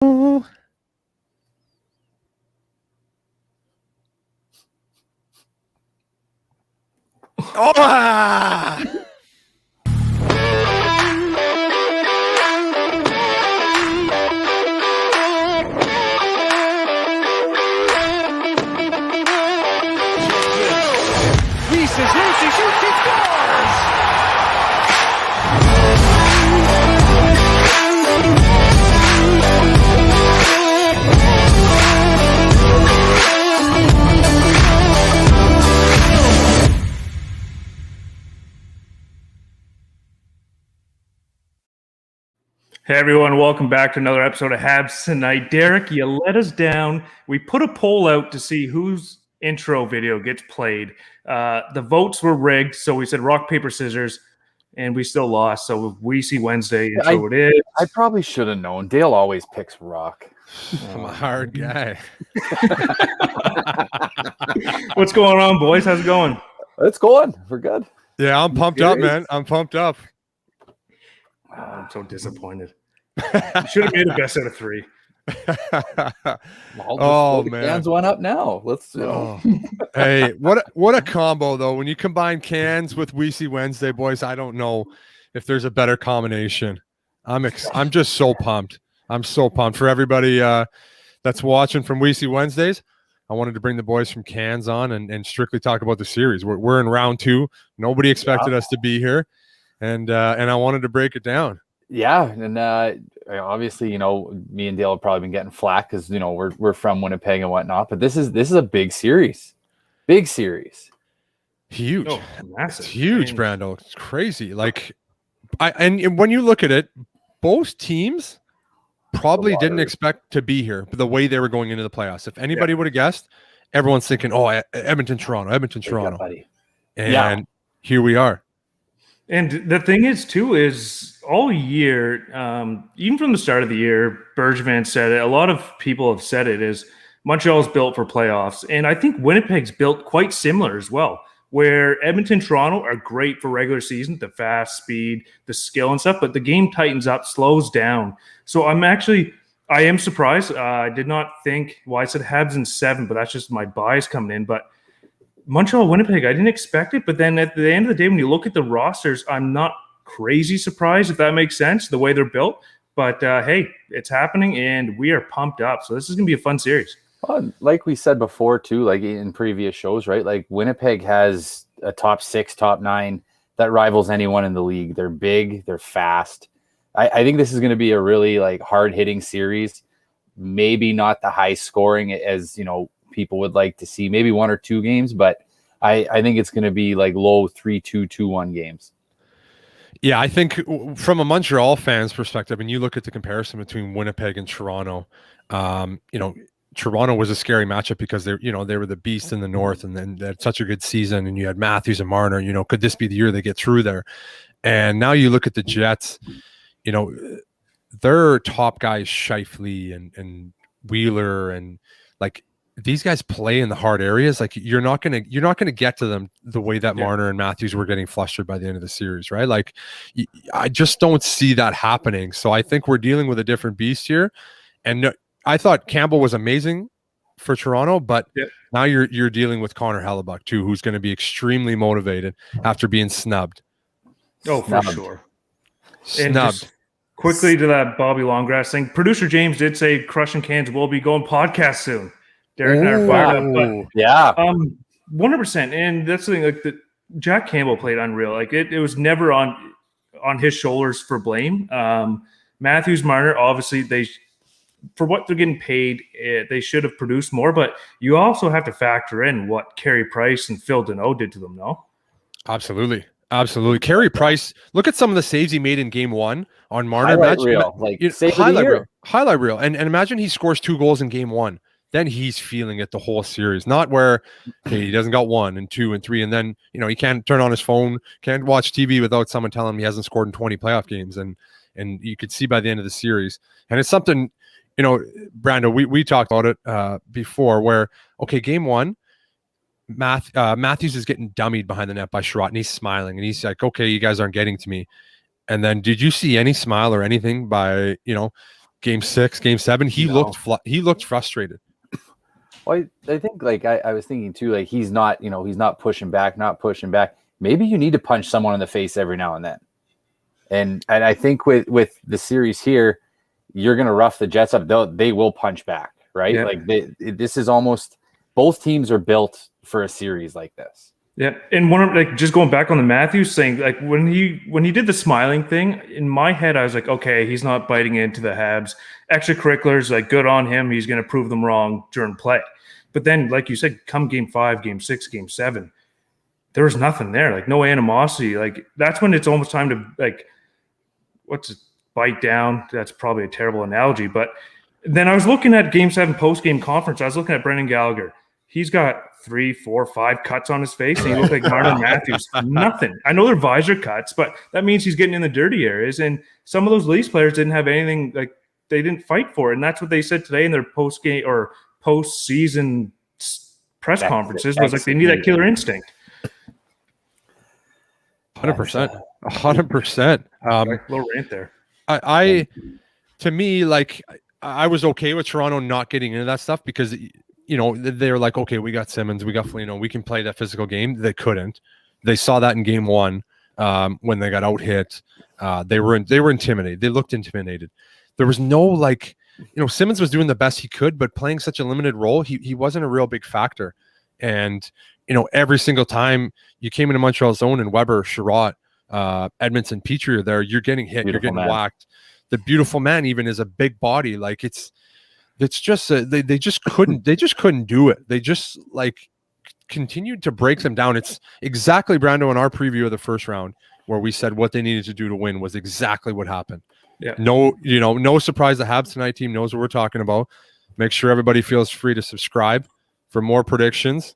Oh. Weise shoots, he scores! Hey everyone, welcome back to another episode of Habs Tonight. Derrick, you let us down. We put a poll out to see whose intro video gets played. The votes were rigged, so we said rock, paper, scissors, and we still lost. So Weisy Wednesday intro it is. I probably should have known. Dale always picks rock. I'm a hard guy. What's going on, boys? How's it going? It's going. We're good. Yeah, I'm pumped up, man. I'm pumped up. Oh, I'm so disappointed. You should have made a best out of three. Oh man, Cans went up now. Let's. Hey, what a combo though. When you combine Cans with Weisy Wednesday, boys, I don't know if there's a better combination. I'm just so pumped. I'm so pumped for everybody that's watching from Weisy Wednesdays. I wanted to bring the boys from Cans on and strictly talk about the series. We're in round 2. Nobody expected us to be here, and I wanted to break it down. Yeah, and obviously, me and Dale have probably been getting flack because we're from Winnipeg and whatnot. But this is a big series, huge, massive, it's huge, Brando. It's crazy. Like, and when you look at it, both teams probably didn't expect to be here the way they were going into the playoffs. If anybody would have guessed, everyone's thinking, "Oh, Edmonton, Toronto," and here we are. And the thing is, too, is all year, even from the start of the year, Bergevin said it, a lot of people have said it, is Montreal's built for playoffs. And I think Winnipeg's built quite similar as well, where Edmonton, Toronto are great for regular season, the fast speed, the skill and stuff, but the game tightens up, slows down. So I am surprised. I did not think, I said Habs in 7, but that's just my bias coming in. But Montreal, Winnipeg, I didn't expect it. But then at the end of the day, when you look at the rosters, I'm not crazy surprised, if that makes sense, the way they're built. But hey, it's happening, and we are pumped up. So this is going to be a fun series. Like we said before, too, like in previous shows, right? Like Winnipeg has a top 6, top 9 that rivals anyone in the league. They're big. They're fast. I think this is going to be a really hard-hitting series. Maybe not the high scoring as, people would like to see, maybe 1 or 2 games, but I think it's going to be low 3-2, 2-1 games. Yeah, I think from a Montreal fan's perspective, and you look at the comparison between Winnipeg and Toronto, Toronto was a scary matchup because they were the beast in the north, and then they had such a good season, and you had Matthews and Marner. Could this be the year they get through there? And now you look at the Jets, their top guys, Scheifele and Wheeler, and these guys play in the hard areas. You're not gonna get to them the way that Marner and Matthews were getting flustered by the end of the series, right? I just don't see that happening. So I think we're dealing with a different beast here. And I thought Campbell was amazing for Toronto, but now you're dealing with Connor Hellebuck too, who's going to be extremely motivated after being snubbed. Oh, for sure. Snubbed. And just quickly to that Bobby Longgrass thing, producer James did say Crushin Cans will be going podcast soon. Derrick and I are fired up, but 100%. And that's the thing. Jack Campbell played unreal. It was never on his shoulders for blame. Matthews, Marner, obviously for what they're getting paid, they should have produced more. But you also have to factor in what Carey Price and Phil Deneau did to them. No, absolutely. Carey Price. Look at some of the saves he made in Game 1 on Marner. Highlight reel, and imagine he scores 2 goals in Game 1. Then he's feeling it the whole series, not where he doesn't got 1 and 2 and 3. And then, he can't turn on his phone, can't watch TV without someone telling him he hasn't scored in 20 playoff games. And you could see by the end of the series. And it's something, Brando, we talked about it before where, Game 1, Matthews is getting dummied behind the net by Sherratt, and he's smiling. And he's like, okay, you guys aren't getting to me. And then did you see any smile or anything by, Game 6, Game 7, he looked frustrated. Well, I think like I was thinking too, like he's not pushing back. Maybe you need to punch someone in the face every now and then. And I think with the series here, you're going to rough the Jets up. They will punch back, right? Yeah. Like this is almost, both teams are built for a series like this. Yeah, and one of like just going back on the Matthews thing, like when he did the smiling thing, in my head I was like, okay, he's not biting into the Habs extracurriculars. Like, good on him. He's going to prove them wrong during play. But then, like you said, come Game 5, Game 6, Game 7, there was nothing there. Like no animosity. Like that's when it's almost time to like, bite down. That's probably a terrible analogy, but then I was looking at Game 7 post-game conference. I was looking at Brendan Gallagher. He's got 3, 4, 5 cuts on his face, and he looked like Martin Matthews. Nothing. I know they're visor cuts, but that means he's getting in the dirty areas. And some of those Leafs players didn't have anything, like they didn't fight for it. And that's what they said today in their post-game or post-season press conferences was like they need that killer instinct. 100%. 100%. Little rant there. I to me, like I was okay with Toronto not getting into that stuff because they're like, okay, we got Simmons, we got Foligno, we can play that physical game. They couldn't. They saw that in Game 1 when they got out hit. They were intimidated. They looked intimidated. There was no Simmons was doing the best he could, but playing such a limited role, he wasn't a real big factor. And every single time you came into Montreal's zone and Weber, Sherratt, Edmondson, Petrie are there, you're getting hit, you're getting whacked. The beautiful man even is a big body. Like it's just they just couldn't do it. They just continued to break them down. It's exactly, Brando, in our preview of the first round where we said what they needed to do to win was exactly what happened. Yeah. No surprise. The Habs Tonight team knows what we're talking about. Make sure everybody feels free to subscribe for more predictions,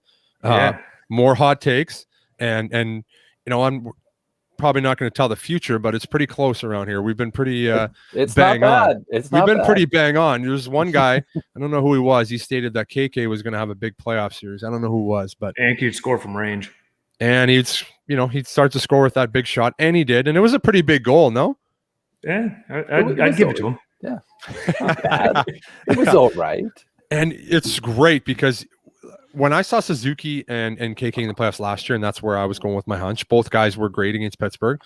more hot takes, and I'm probably not going to tell the future, but it's pretty close around here. We've been pretty it's bang not bad. on. We've been pretty bang on. There's one guy, I don't know who he was. He stated that KK was going to have a big playoff series. I don't know who it was, but and he'd score from range. And he'd start to score with that big shot, and he did, and it was a pretty big goal. No. Yeah, I'd give it to him. Yeah, not bad. It was all right. And it's great because when I saw Suzuki and KK in the playoffs last year, and that's where I was going with my hunch, both guys were great against Pittsburgh,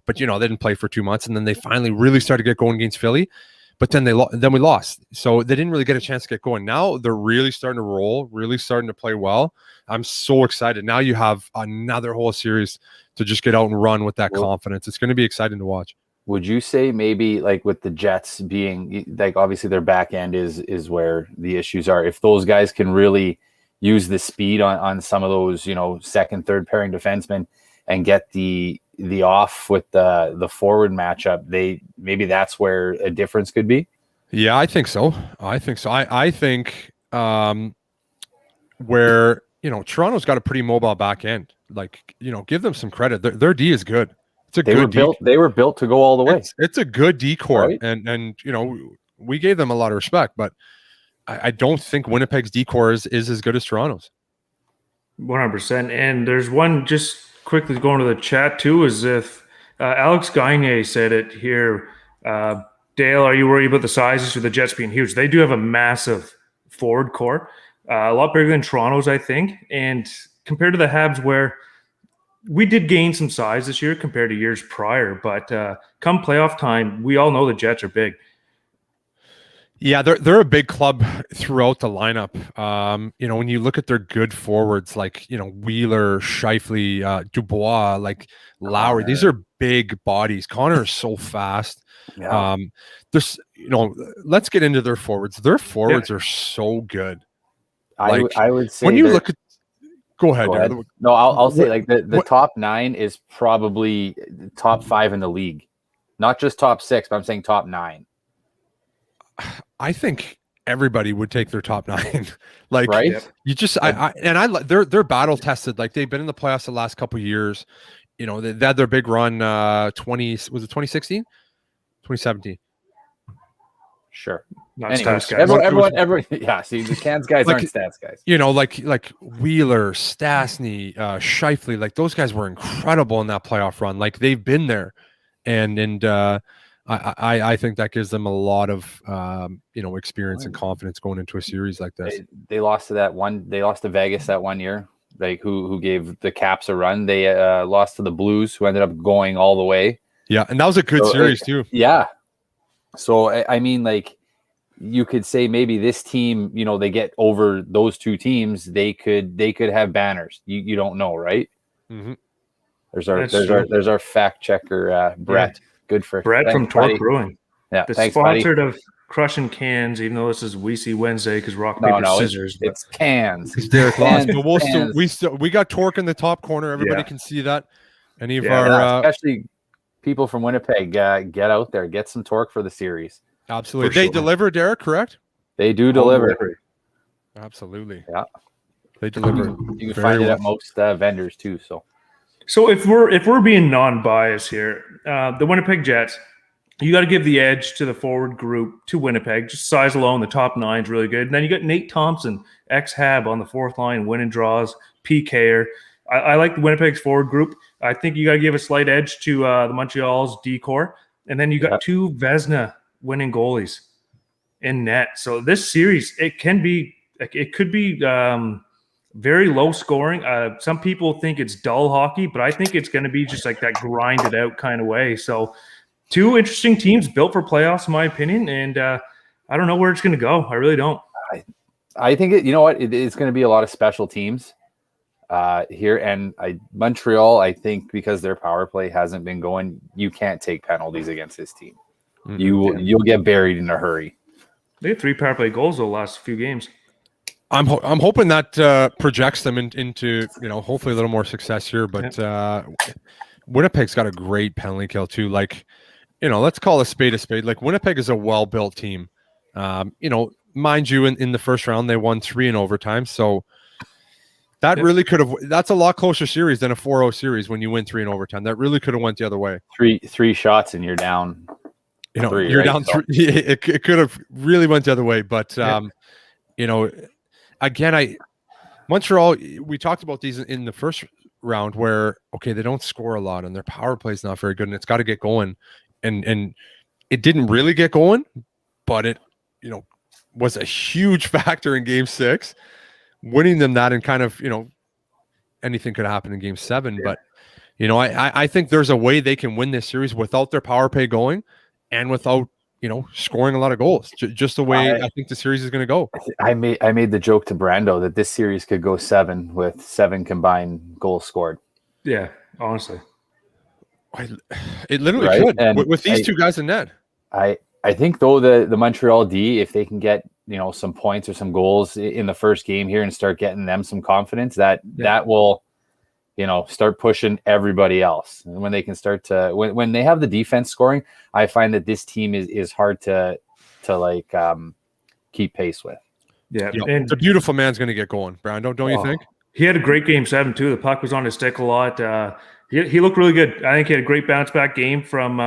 but they didn't play for 2 months, and then they finally really started to get going against Philly, but then we lost, so they didn't really get a chance to get going. Now they're really starting to roll, really starting to play well. I'm so excited. Now you have another whole series to just get out and run with that confidence. It's going to be exciting to watch. Would you say maybe like with the Jets being like, obviously their back end is where the issues are, if those guys can really use the speed on some of those, second, third pairing defensemen and get the off with the forward matchup, maybe that's where a difference could be? Yeah, I think so. I think where, Toronto's got a pretty mobile back end. Give them some credit. Their D is good. They were built to go all the way. It's a good D-core, right? and we gave them a lot of respect, but I don't think Winnipeg's D-core is as good as Toronto's. 100%. And there's one just quickly going to the chat too, is if Alex Gagne said it here. Dale, are you worried about the sizes of the Jets being huge? They do have a massive forward core, a lot bigger than Toronto's, I think. And compared to the Habs, where we did gain some size this year compared to years prior, but come playoff time, we all know the Jets are big. Yeah, they're a big club throughout the lineup. When you look at their good forwards, Wheeler, Scheifele, Dubois, Lowry, these are big bodies. Connor is so fast. Yeah. Let's get into their forwards. Their forwards are so good. I would say when you look at. Go ahead. No, I'll say the top 9 is probably top 5 in the league, not just top 6, but I'm saying top 9. I think everybody would take their top 9. Right? You just they're battle tested. They've been in the playoffs the last couple of years. They had their big run. Was it 2016, 2017? Sure. Not Anyways, stats guys. everyone. Yeah. See, the Cans guys aren't stats guys. Like Wheeler, Stastny, Scheifele, those guys were incredible in that playoff run. They've been there, and I think that gives them a lot of experience and confidence going into a series like this. They lost to They lost to Vegas that one year. Like who gave the Caps a run? They lost to the Blues, who ended up going all the way. Yeah, and that was a good series too. Yeah. So I mean, like, you could say maybe this team, they get over those two teams. They could have banners. You don't know, right? Mm-hmm. There's our fact checker, Brett. Yeah. Good for Brett from Torque Brewing. Yeah, thanks, sponsored buddy. Of Crushin Cans, even though this is Weisy Wednesday because rock paper scissors. It's cans. It's Derrick Brandon. But we got Torque in the top corner. Everybody can see that. Any of our especially people from Winnipeg, get out there, get some Torque for the series. Absolutely, they deliver, Derrick. Correct? They do deliver. Absolutely. Yeah, they deliver. You can find it at most vendors too. So if we're being non-biased here, the Winnipeg Jets, you got to give the edge to the forward group to Winnipeg. Just size alone, the top 9 is really good. And then you got Nate Thompson, ex-Hab on the 4th line, winning draws, PKer. I like the Winnipeg's forward group. I think you got to give a slight edge to the Montreal's D-core. And then you got 2 Vezina winning goalies in net. So this series, it could be very low scoring. Some people think it's dull hockey, but I think it's going to be just like that grinded out kind of way. So 2 interesting teams built for playoffs, in my opinion. And I don't know where it's going to go. I really don't. I think it's going to be a lot of special teams here. And Montreal, I think because their power play hasn't been going, you can't take penalties against this team. Mm-hmm. You'll get buried in a hurry. They had 3 power play goals the last few games. I'm hoping that projects them into hopefully a little more success here. But Winnipeg's got a great penalty kill too. Like, let's call a spade a spade. Like, Winnipeg is a well-built team. Mind you, in the first round they won 3 in overtime. So that really could have. That's a lot closer series than a 4-0 series when you win 3 in overtime. That really could have went the other way. Three shots and you're down. You're down 3. It could have really went the other way. But again, Montreal, we talked about these in the first round where, they don't score a lot and their power play is not very good and it's got to get going. And it didn't really get going, but it, was a huge factor in game 6, winning them that, and kind of, anything could happen in game 7. Yeah. But, I think there's a way they can win this series without their power play going and without, scoring a lot of goals, just the way I think the series is going to go. I made the joke to Brando that this series could go 7 with 7 combined goals scored. Yeah, honestly. It literally could. And with these 2 guys in net. I think, though, the Montreal D, if they can get, some points or some goals in the first game here and start getting them some confidence, that will, start pushing everybody else. And when they can start to, when they have the defense scoring, I find that this team is hard to keep pace with. Yeah. And the beautiful man's going to get going, Brando, don't you think? He had a great game 7 too. The puck was on his stick a lot. He looked really good. I think he had a great bounce back game from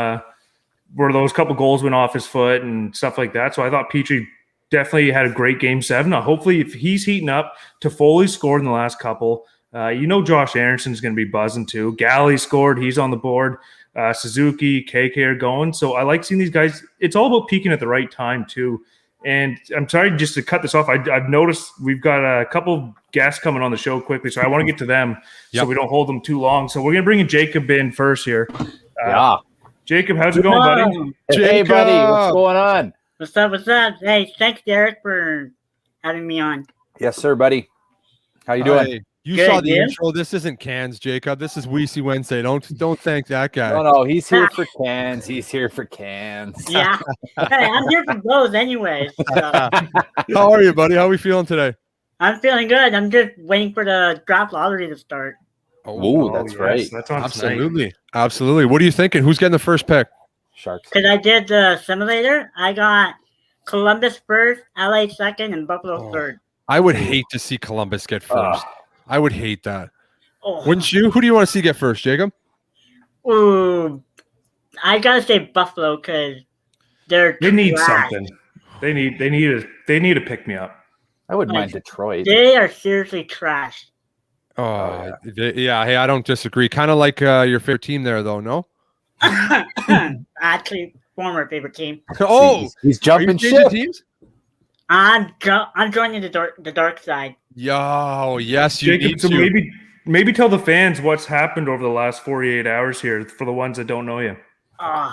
where those couple goals went off his foot and stuff like that. So I thought Petrie definitely had a great game 7. Hopefully, if he's heating up, Toffoli scored in the last couple. Josh Anderson's going to be buzzing too. Galley scored. He's on the board. Suzuki, KK are going. So I like seeing these guys. It's all about peaking at the right time too. And I'm sorry, just to cut this off, I've noticed we've got a couple guests coming on the show quickly, so I want to get to them so we don't hold them too long. So we're going to bring in Jacob in first here. Jacob, how's it going, buddy? Hey, buddy, what's going on? What's up? Hey, thanks, Derrick, for having me on. Yes, sir, buddy. How you doing? Hey, you saw the intro. This isn't Cans, Jacob. This is Weisy Wednesday. Don't thank that guy. No, he's here for Cans. He's here for Cans. Yeah. Hey, I'm here for both anyways. So. How are you, buddy? How are we feeling today? I'm feeling good. I'm just waiting for the draft lottery to start. Oh, that's right. That's on Absolutely. tonight. Absolutely. What are you thinking? Who's getting the first pick? Sharks. Because I did the simulator. I got Columbus first, LA second, and Buffalo third. I would hate to see Columbus get first. I would hate that. Oh. Wouldn't you? Who do you want to see get first, Jacob? Ooh, I gotta say Buffalo because they need something. They need a pick me up. I wouldn't mind Detroit. They are seriously trash. Oh, yeah. Hey, I don't disagree. Kind of like your favorite team there, though. No. Actually, former favorite team. Oh, he's are you jumping changing ship. teams? I'm joining the dark side. Yo, yes, you Jacob, need so to. maybe tell the fans what's happened over the last 48 hours here for the ones that don't know you.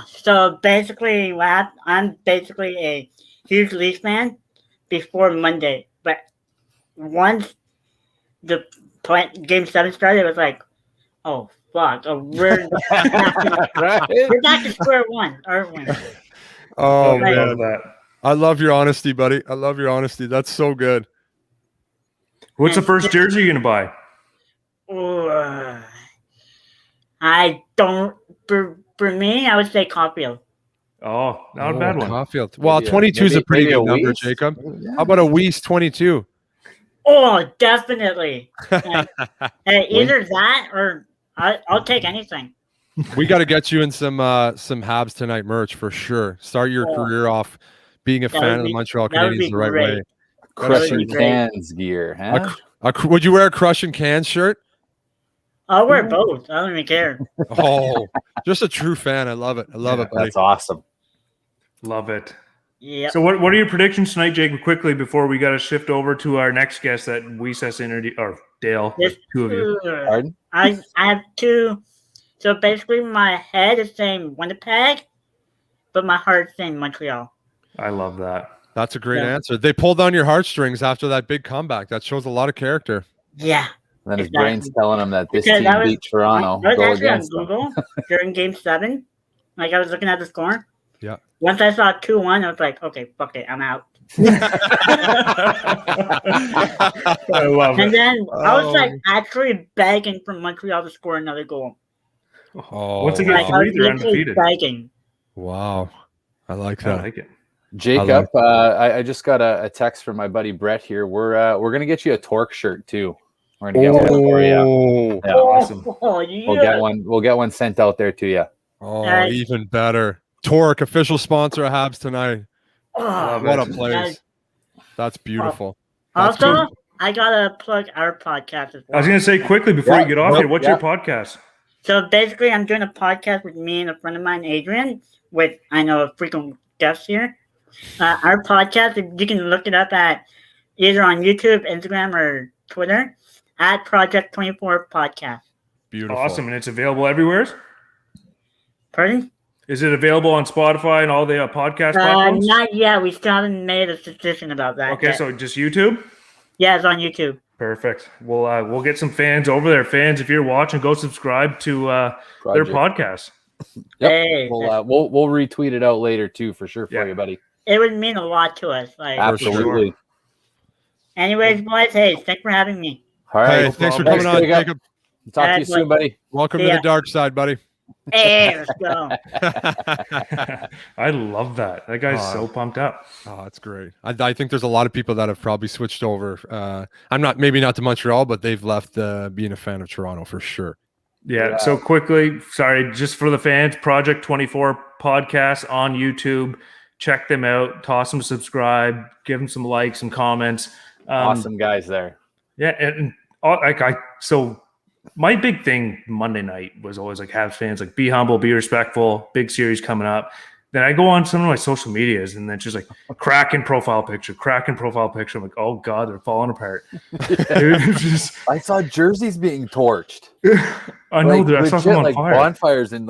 So basically, I'm basically a huge Leafs fan before Monday, but once the game 7 started, it was like, oh fuck, we're Right? back to square one, aren't we? Oh I man, love that. I love your honesty, buddy. I love your honesty. That's so good. What's the first jersey you're gonna buy? I don't. For me, I would say Caulfield. Oh, not a bad one. Caulfield. Well, Maybe 22 is a pretty maybe good number, Weiss? Jacob. Yeah. How about a Weiss 22? Oh, definitely. Hey, either that or I'll take anything. We got to get you in some Habs tonight merch for sure. Start your career off being a That fan would of the be- Montreal that would Canadiens be the right great. way. Crushin' Great. Cans gear, huh? Would you wear a Crushin' Cans shirt? I'll wear both. I don't even care. Oh, just a true fan. I love it. I love it, buddy. That's awesome. Love it. Yeah. So what are your predictions tonight, Jacob, quickly before we got to shift over to our next guest that Weise interviewed, or Dale, two of you. Pardon? I have two. So basically, my head is saying Winnipeg, but my heart's saying Montreal. I love that. That's a great answer. They pulled on your heartstrings after that big comeback. That shows a lot of character. Yeah. And then his Exactly. brain's telling him that this Because team that was- beat Toronto. I was Go actually on against them. Google during Game 7. Like, I was looking at the score. Yeah. Once I saw 2-1, I was like, okay, fuck it, I'm out. I love And it. then I was like actually begging for Montreal to score another goal. Oh, Once again, Like, I was three, they're literally undefeated. begging. wow. I like I that. like it. Jacob, I just got a text from my buddy Brett here. We're gonna get you a Torque shirt too. We're gonna get one for you. Oh, Yeah. Awesome. Oh, yeah. We'll get one sent out there to you. even better. Torque, official sponsor of Habs tonight. Oh, What a it. place. That's beautiful. also, I gotta plug our podcast as I was well. going to say quickly before Yeah, you get off nope, here, what's yeah. your podcast? So basically, I'm doing a podcast with me and a friend of mine, Adrian, with I know a frequent guest here. Our podcast, you can look it up at either on YouTube, Instagram, or Twitter at Project 24 Podcast. Beautiful. Awesome. And it's available everywhere? Pardon? Is it available on Spotify and all the podcast platforms? Not yet. We still haven't made a decision about that. Okay, yet. so just YouTube? Yeah, it's on YouTube. Perfect. We'll get some fans over there. Fans, if you're watching, go subscribe to their podcast. Yep. Hey, We'll retweet it out later too, for sure, for you, buddy. it would mean a lot to us. Like, Absolutely. anyways, boys, hey, thanks for having me. All right. Hey, thanks for Thanks, coming on, Jacob. Jacob. Talk to you soon, buddy. Welcome to Yeah. the dark side, buddy. Hey, let's go. I love that. That guy's so pumped up. Oh, that's great. I think there's a lot of people that have probably switched over. Maybe not to Montreal, but they've left being a fan of Toronto for sure. Yeah. So quickly, sorry, just for the fans, Project 24 podcast on YouTube. Check them out. Toss them subscribe. Give them some likes, some comments. Awesome guys there. Yeah, and so my big thing Monday night was always like Habs fans, like be humble, be respectful, big series coming up. Then I go on some of my social medias and then it's just like cracking profile picture. I'm like, oh God, they're falling apart. It's just, I saw jerseys being torched. I know that I saw legit, some on like fire. bonfires and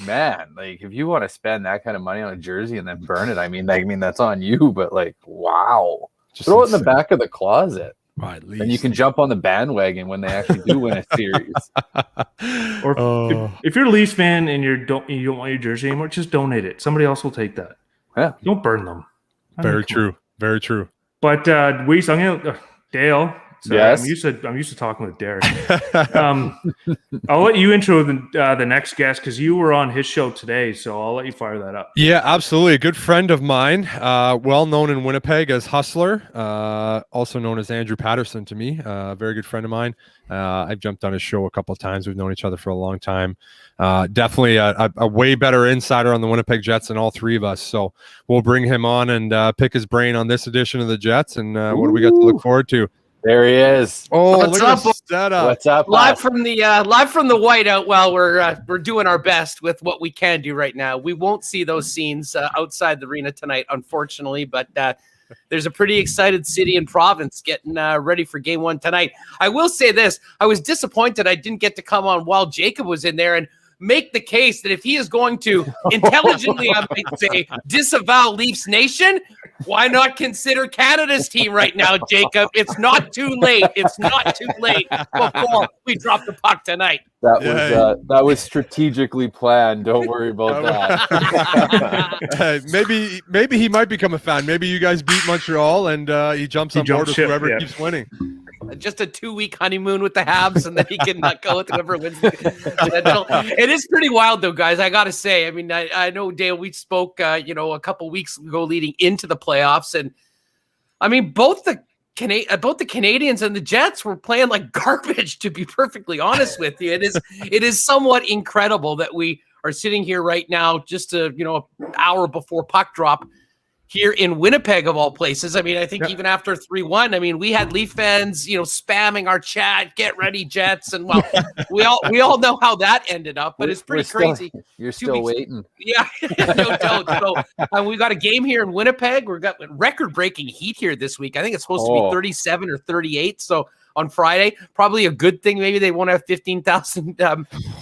man, like if you want to spend that kind of money on a jersey and then burn it, I mean that's on you. But like, wow, Just throw it in the insane. back of the closet. At least. And you can jump on the bandwagon when they actually do win a series. Or if you're a Leafs fan and you don't want your jersey anymore, just donate it. Somebody else will take that. Yeah. Don't burn them. Very true. Very true. But Weiss, I'm gonna Dale. Sorry, Yes. I'm used to talking with Derrick. I'll let you intro the next guest because you were on his show today, so I'll let you fire that up. Yeah, absolutely. A good friend of mine, well known in Winnipeg as Hustler, also known as Andrew Paterson to me. A very good friend of mine. I've jumped on his show a couple of times. We've known each other for a long time. Definitely a way better insider on the Winnipeg Jets than all three of us. So we'll bring him on and pick his brain on this edition of the Jets. And what do we got to look forward to? There he is. Oh, What's look up, at the setup. What's up? live from the whiteout. Well, we're doing our best with what we can do right now. We won't see those scenes outside the arena tonight, unfortunately, but there's a pretty excited city and province getting ready for game one tonight. I will say this. I was disappointed I didn't get to come on while Jacob was in there and make the case that if he is going to intelligently, I might say, disavow Leafs Nation, why not consider Canada's team right now, Jacob? It's not too late. It's not too late before we drop the puck tonight. That was strategically planned. Don't worry about that. Maybe he might become a fan. Maybe you guys beat Montreal and he jumps on board with whoever keeps winning. Just a 2-week honeymoon with the Habs, and then he can go with whoever wins. It is pretty wild, though, guys. I got to say. I mean, I know, Dale, we spoke, a couple weeks ago leading into the playoffs, and I mean, both the Canadiens and the Jets were playing like garbage. To be perfectly honest with you, it is somewhat incredible that we are sitting here right now, just an hour before puck drop, here in Winnipeg of all places. I mean, I think even after 3-1, I mean, we had Leaf fans, spamming our chat, get ready Jets. And well, we all know how that ended up, but it's pretty crazy. You're still waiting. Yeah, no doubt. So we got a game here in Winnipeg. We've got record-breaking heat here this week. I think it's supposed to be 37 or 38. So on Friday, probably a good thing. Maybe they won't have 15,000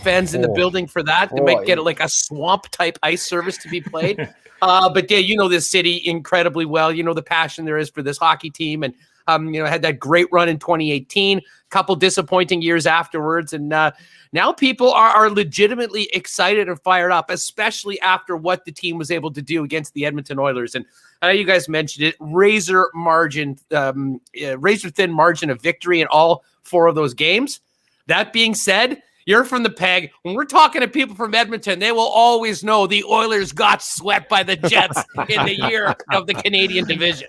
fans in the building for that. They might get like a swamp type ice service to be played. But yeah, you know this city incredibly well. You know the passion there is for this hockey team, and had that great run in 2018. Couple disappointing years afterwards, and now people are legitimately excited and fired up, especially after what the team was able to do against the Edmonton Oilers. And I know you guys mentioned it, razor thin margin of victory in all 4 of those games. That being said, you're from the Peg. When we're talking to people from Edmonton, they will always know the Oilers got swept by the Jets in the year of the Canadian division.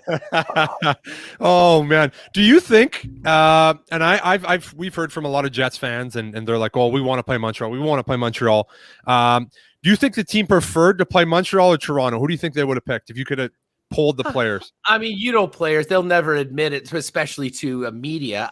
Oh man, do you think? And we've heard from a lot of Jets fans, and they're like, "Oh, we want to play Montreal. We want to play Montreal." Do you think the team preferred to play Montreal or Toronto? Who do you think they would have picked if you could have polled the players? I mean, players, they'll never admit it, especially to media.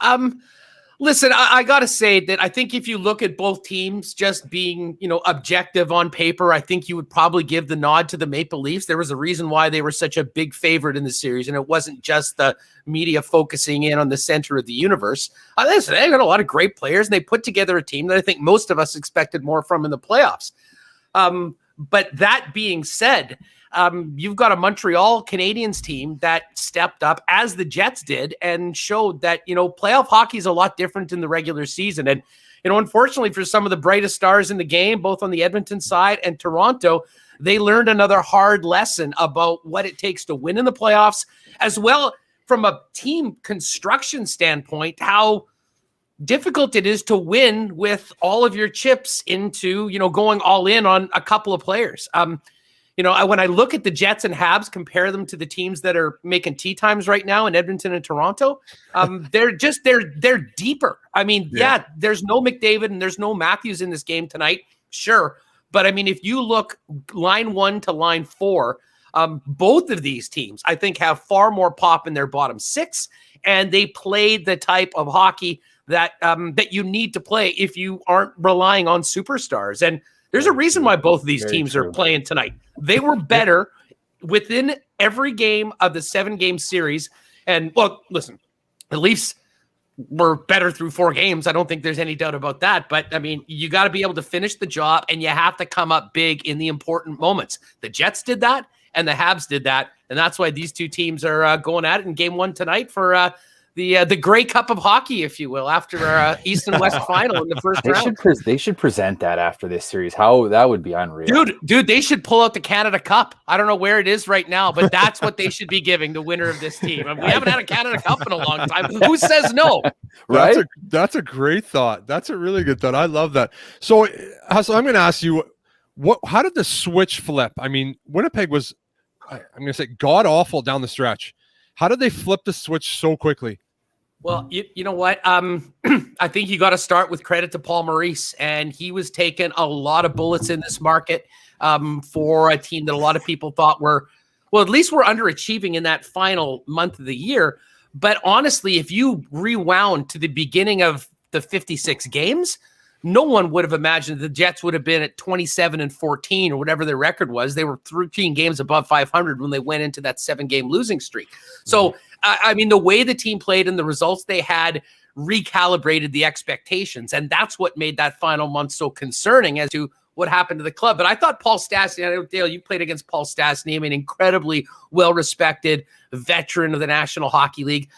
Listen, I got to say that I think if you look at both teams just being, objective on paper, I think you would probably give the nod to the Maple Leafs. There was a reason why they were such a big favorite in the series, and it wasn't just the media focusing in on the center of the universe. Listen, they got a lot of great players, and they put together a team that I think most of us expected more from in the playoffs. But that being said, you've got a Montreal Canadiens team that stepped up as the Jets did and showed that, playoff hockey is a lot different in the regular season. And, unfortunately for some of the brightest stars in the game, both on the Edmonton side and Toronto, they learned another hard lesson about what it takes to win in the playoffs, as well from a team construction standpoint, how difficult it is to win with all of your chips into, going all in on a couple of players. When I look at the Jets and Habs, compare them to the teams that are making tea times right now in Edmonton and Toronto, they're deeper. I mean, there's no McDavid and there's no Matthews in this game tonight. Sure. But I mean, if you look line 1 to line 4, both of these teams, I think, have far more pop in their bottom 6, and they play the type of hockey that you need to play if you aren't relying on superstars. And there's a reason why both of these teams are playing tonight. They were better within every game of the 7-game series. And, well, listen, the Leafs were better through 4 games. I don't think there's any doubt about that. But, I mean, you got to be able to finish the job, and you have to come up big in the important moments. The Jets did that, and the Habs did that. And that's why these two teams are going at it in game 1 tonight for the Grey Cup of hockey, if you will, after our East and West final in the first round. They should present that after this series. How that would be unreal. Dude, they should pull out the Canada Cup. I don't know where it is right now, but that's what they should be giving the winner of this team. I mean, we haven't had a Canada Cup in a long time. Who says no? Right? That's a great thought. That's a really good thought. I love that. So I'm going to ask you, how did the switch flip? I mean, Winnipeg was, I'm going to say, god-awful down the stretch. How did they flip the switch so quickly? Well, you know what? I think you got to start with credit to Paul Maurice, and he was taking a lot of bullets in this market for a team that a lot of people thought were, well, at least were underachieving in that final month of the year. But honestly, if you rewound to the beginning of the 56 games, no one would have imagined the Jets would have been at 27-14 or whatever their record was. They were 13 games above 500 when they went into that 7-game losing streak. So, I mean, the way the team played and the results they had recalibrated the expectations. And that's what made that final month so concerning as to what happened to the club. But I thought Paul Stastny, I know, Dale, you played against Paul Stastny, I mean, incredibly well-respected veteran of the National Hockey League.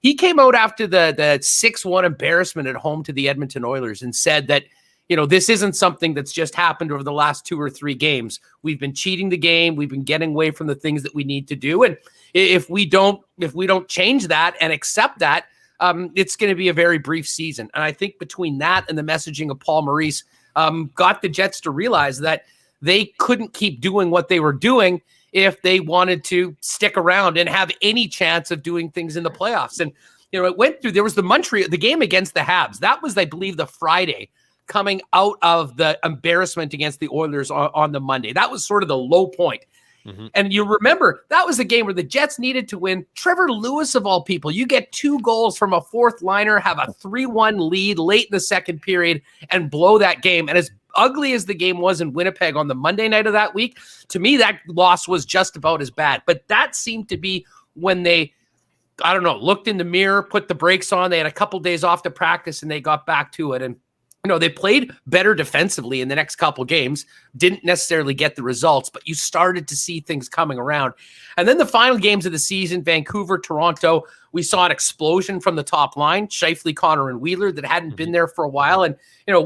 He came out after the 6-1 embarrassment at home to the Edmonton Oilers and said that, this isn't something that's just happened over the last 2 or 3 games. We've been cheating the game. We've been getting away from the things that we need to do. And if we don't change that and accept that, it's going to be a very brief season. And I think between that and the messaging of Paul Maurice, got the Jets to realize that they couldn't keep doing what they were doing if they wanted to stick around and have any chance of doing things in the playoffs. And, it went through, there was the game against the Habs. That was, I believe, the Friday coming out of the embarrassment against the Oilers on the Monday. That was sort of the low point. Mm-hmm. And you remember, that was a game where the Jets needed to win. Trevor Lewis, of all people, you get 2 goals from a fourth liner, have a 3-1 lead late in the second period, and blow that game. And as ugly as the game was in Winnipeg on the Monday night of that week, to me, that loss was just about as bad. But that seemed to be when they, looked in the mirror, put the brakes on. They had a couple days off to practice, and they got back to it. And they played better defensively in the next couple games, didn't necessarily get the results, but you started to see things coming around. And then the final games of the season, Vancouver, Toronto, we saw an explosion from the top line, Scheifele, Connor, and Wheeler that hadn't been there for a while. And,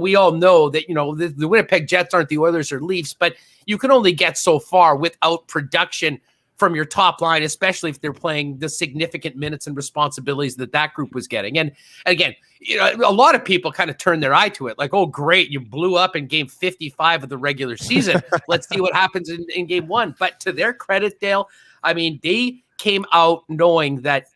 we all know that, the Winnipeg Jets aren't the Oilers or Leafs, but you can only get so far without production from your top line, especially if they're playing the significant minutes and responsibilities that group was getting. And again, a lot of people kind of turn their eye to it like, oh, great, you blew up in game 55 of the regular season. Let's see what happens in game 1. But to their credit, Dale, I mean, they came out knowing that,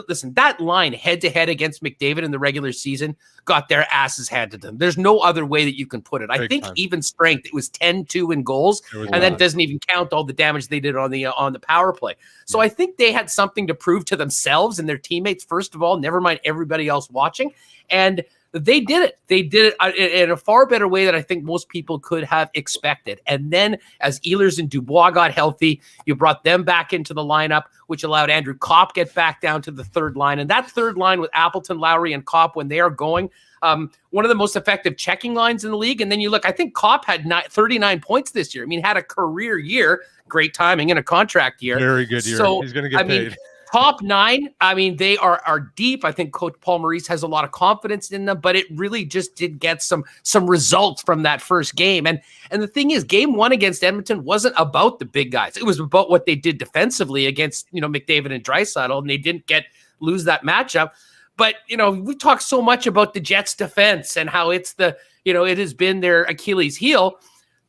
listen, that line head-to-head against McDavid in the regular season got their asses handed to them. There's no other way that you can put it. I think even strength, it was 10-2 in goals, and that doesn't even count all the damage they did on the power play. So I think they had something to prove to themselves and their teammates, first of all, never mind everybody else watching, and they did it. They did it in a far better way than I think most people could have expected. And then as Ehlers and Dubois got healthy, you brought them back into the lineup, which allowed Andrew Kopp get back down to the third line. And that third line with Appleton, Lowry, and Kopp, when they are going, one of the most effective checking lines in the league. And then you look, I think Kopp had 39 points this year. I mean, had a career year, great timing in a contract year. Very good year. So, he's going to get paid. Top 9, I mean, they are deep. I think Coach Paul Maurice has a lot of confidence in them, but it really just did get some results from that first game. And the thing is, game 1 against Edmonton wasn't about the big guys. It was about what they did defensively against, McDavid and Draisaitl, and they didn't lose that matchup. But, we talk so much about the Jets defense and how it's it has been their Achilles heel.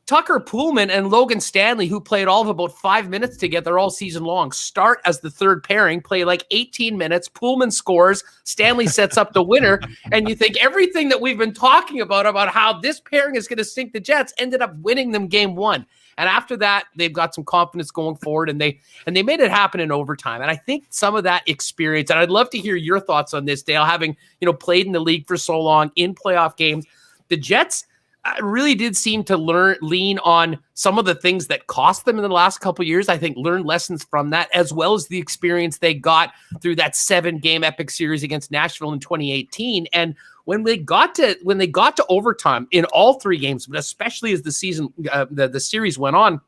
Tucker Poolman and Logan Stanley, who played all of about 5 minutes together all season long, start as the third pairing, play like 18 minutes. Poolman scores, Stanley sets up the winner, and you think everything that we've been talking about how this pairing is going to sink the Jets ended up winning them game 1. And after that, they've got some confidence going forward, and they made it happen in overtime. And I think some of that experience, and I'd love to hear your thoughts on this, Dale, having played in the league for so long in playoff games, the Jets really did seem to lean on some of the things that cost them in the last couple of years. I think learned lessons from that, as well as the experience they got through that 7-game epic series against Nashville in 2018. And when they got to overtime in all 3 games, but especially as the season, the series went on,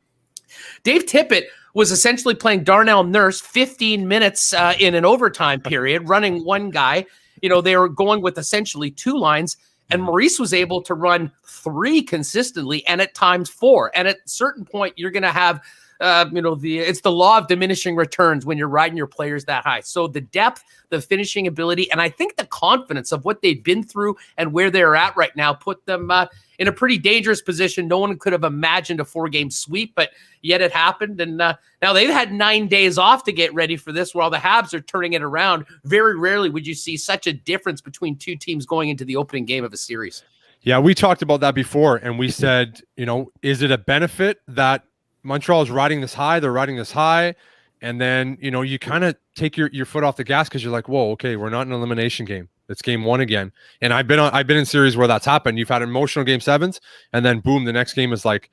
Dave Tippett was essentially playing Darnell Nurse 15 minutes in an overtime period, running one guy. They were going with essentially 2 lines. And Maurice was able to run 3 consistently and at times 4. And at a certain point, you're going to have, it's the law of diminishing returns when you're riding your players that high. So the depth, the finishing ability, and I think the confidence of what they've been through and where they're at right now put them in a pretty dangerous position. No one could have imagined a 4-game sweep, but yet it happened. And now they've had 9 days off to get ready for this, while the Habs are turning it around. Very rarely would you see such a difference between 2 teams going into the opening game of a series. Yeah, we talked about that before, and we said, is it a benefit that Montreal is riding this high? They're riding this high. And then, you kind of take your foot off the gas because you're like, whoa, okay, we're not in an elimination game. It's game one again. And I've been in series where that's happened. You've had emotional game sevens, and then boom, the next game is like,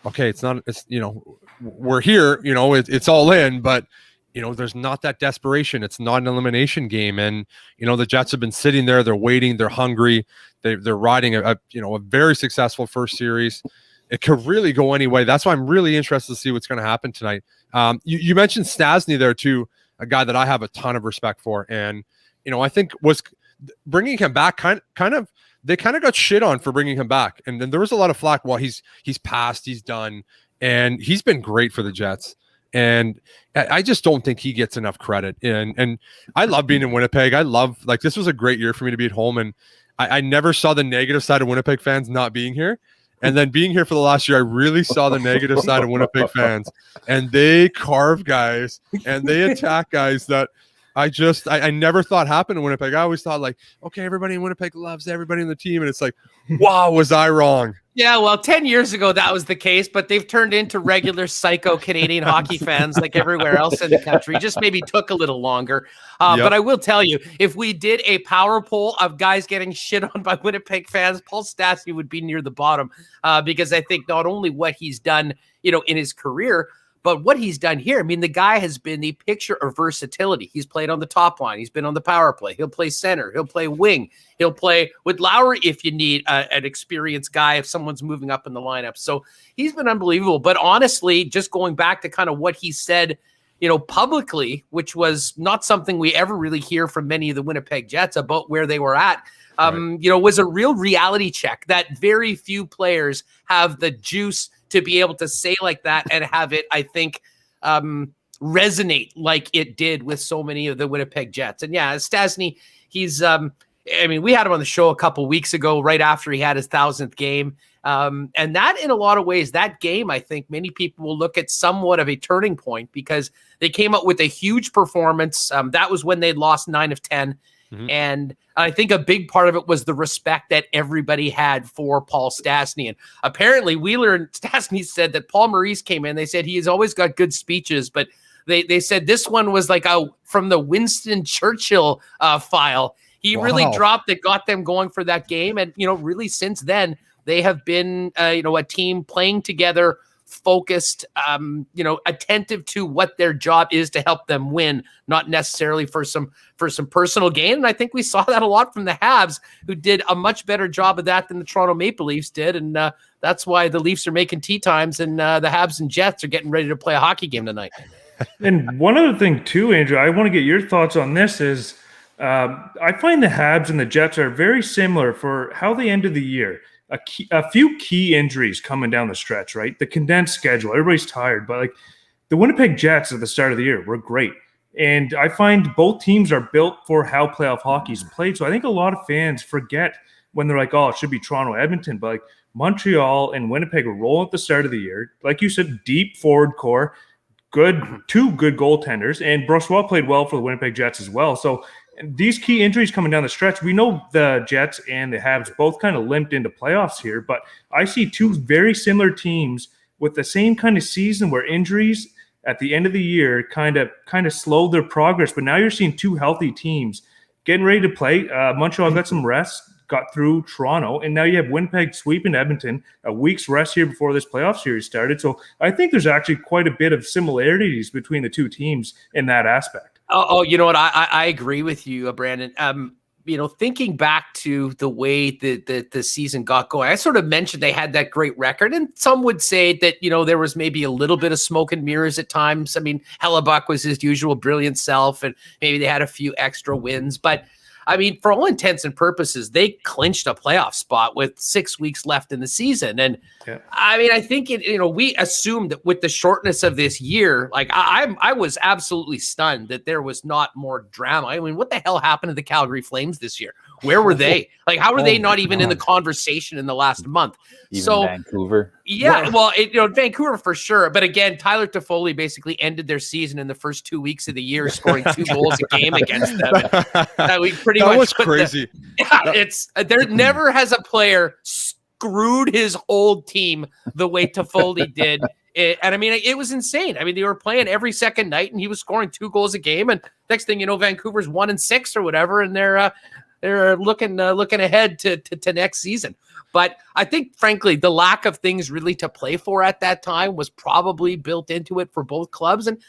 okay, we're here, it's all in, but there's not that desperation. It's not an elimination game. And, the Jets have been sitting there, they're waiting, they're hungry. They're riding a very successful first series. It could really go any way. That's why I'm really interested to see what's going to happen tonight. You mentioned Stastny there too, a guy that I have a ton of respect for. And, I think was bringing him back they kind of got shit on for bringing him back. And then there was a lot of flack. Well, he's passed, he's done. And he's been great for the Jets. And I just don't think he gets enough credit. And I love being in Winnipeg. This was a great year for me to be at home. And I never saw the negative side of Winnipeg fans not being here. And then being here for the last year, I really saw the negative side of Winnipeg fans. And they carve guys and they attack guys that I never thought happened in Winnipeg. I always thought like, okay, everybody in Winnipeg loves everybody in the team. And it's like, wow, was I wrong? Yeah, well, 10 years ago, that was the case, but they've turned into regular psycho Canadian hockey fans like everywhere else in the country. Just maybe took a little longer. But I will tell you, if we did a power poll of guys getting shit on by Winnipeg fans, Paul Stastny would be near the bottom because I think not only what he's done, in his career, but what he's done here, I mean, the guy has been the picture of versatility. He's played on the top line. He's been on the power play. He'll play center. He'll play wing. He'll play with Lowry if you need an experienced guy, if someone's moving up in the lineup. So he's been unbelievable. But honestly, just going back to kind of what he said, publicly, which was not something we ever really hear from many of the Winnipeg Jets about where they were at, was a real reality check that very few players have the juice to be able to say like that and have it, I think, resonate like it did with so many of the Winnipeg Jets. And yeah, Stastny, he's, we had him on the show a couple weeks ago, right after he had his 1,000th game. And that, in a lot of ways, that game, I think many people will look at somewhat of a turning point because they came up with a huge performance. That was when they'd lost 9 of 10. Mm-hmm. And I think a big part of it was the respect that everybody had for Paul Stastny. And apparently Wheeler and Stastny said that Paul Maurice came in. They said he has always got good speeches, but they said this one was like from the Winston Churchill file. He really dropped it, got them going for that game. And, really since then, they have been, a team playing together, focused, attentive to what their job is to help them win, not necessarily for some personal gain. And I think we saw that a lot from the Habs, who did a much better job of that than the Toronto Maple Leafs did. And that's why the Leafs are making tea times and the Habs and Jets are getting ready to play a hockey game tonight. And one other thing too, Andrew, I want to get your thoughts on this is I find the Habs and the Jets are very similar for how they ended the year. A few key injuries coming down the stretch, right? The condensed schedule, everybody's tired, but like the Winnipeg Jets at the start of the year were great. And I find both teams are built for how playoff hockey's played. So I think a lot of fans forget when they're like, oh, it should be Toronto, Edmonton. But like Montreal and Winnipeg were rolling at the start of the year. Like you said, deep forward core, two good goaltenders. And Brossoit played well for the Winnipeg Jets as well. So these key injuries coming down the stretch, we know the Jets and the Habs both kind of limped into playoffs here, but I see two very similar teams with the same kind of season where injuries at the end of the year kind of slowed their progress. But now you're seeing two healthy teams getting ready to play. Montreal got some rest, got through Toronto, and now you have Winnipeg sweeping Edmonton, a week's rest here before this playoff series started. So I think there's actually quite a bit of similarities between the two teams in that aspect. Oh, you know what? I agree with you, Brandon. Thinking back to the way the season got going, I sort of mentioned they had that great record, and some would say that, there was maybe a little bit of smoke and mirrors at times. I mean, Hellebuck was his usual brilliant self, and maybe they had a few extra wins, but I mean, for all intents and purposes, they clinched a playoff spot with 6 weeks left in the season. And yeah. I mean, I think we assumed that with the shortness of this year, like I was absolutely stunned that there was not more drama. I mean, what the hell happened to the Calgary Flames this year? Where were they? Like, how were they not even in the conversation in the last month? Even Vancouver. Yeah, well, Vancouver for sure. But again, Tyler Toffoli basically ended their season in the first 2 weeks of the year, scoring 2 goals a game against them. That was crazy. There never has a player screwed his old team the way Toffoli did And I mean, it was insane. I mean, they were playing every second night, and he was scoring 2 goals a game. And next thing you know, Vancouver's 1-6 or whatever, and they're looking ahead to next season. But I think, frankly, the lack of things really to play for at that time was probably built into it for both clubs. And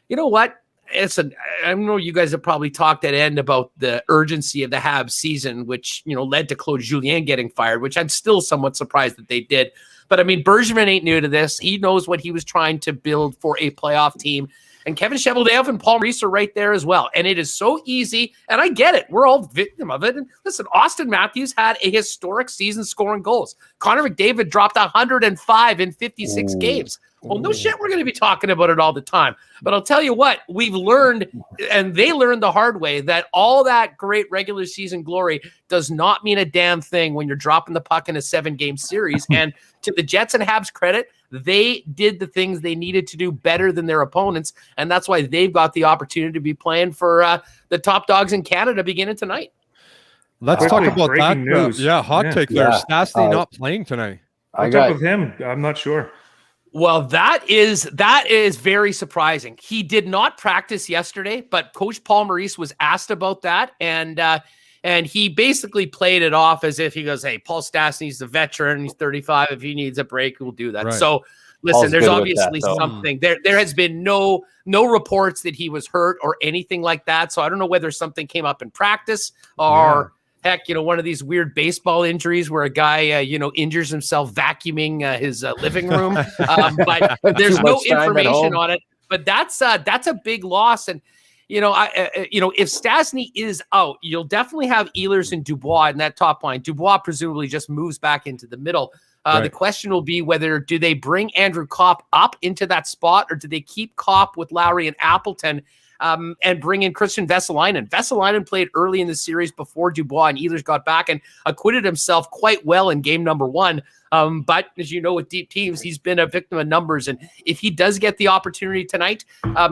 you know what? I know you guys have probably talked at end about the urgency of the Habs season, which, led to Claude Julien getting fired, which I'm still somewhat surprised that they did. But I mean, Bergevin ain't new to this. He knows what he was trying to build for a playoff team. And Kevin Cheveldayoff and Paul Maurice are right there as well. And it is so easy. And I get it. We're all victim of it. And listen, Austin Matthews had a historic season scoring goals. Connor McDavid dropped 105 in 56 games. Well, no shit, we're going to be talking about it all the time. But I'll tell you what, we've learned, and they learned the hard way, that all that great regular season glory does not mean a damn thing when you're dropping the puck in a 7-game series. And to the Jets and Habs credit, they did the things they needed to do better than their opponents, and that's why they've got the opportunity to be playing for the top dogs in Canada beginning tonight. Let's talk about that. News. Hot take there. Stastny not playing tonight. What's up with him? I'm not sure. Well, that is very surprising. He did not practice yesterday, but Coach Paul Maurice was asked about that, and he basically played it off as if he goes, "Hey, Paul Stastny's the veteran. He's 35. If he needs a break, we'll do that." Right. So, listen, Paul's there's obviously something there. There has been no reports that he was hurt or anything like that. So I don't know whether something came up in practice or. Heck, one of these weird baseball injuries where a guy, injures himself vacuuming his living room. But there's no information on it. But that's a big loss. And, if Stastny is out, you'll definitely have Ehlers and Dubois in that top line. Dubois presumably just moves back into the middle. The question will be whether do they bring Andrew Kopp up into that spot or do they keep Kopp with Lowry and Appleton and bring in Christian Vesalainen. Vesalainen played early in the series before Dubois and Ehlers got back and acquitted himself quite well in game number 1. But as you know, with deep teams, he's been a victim of numbers. And if he does get the opportunity tonight,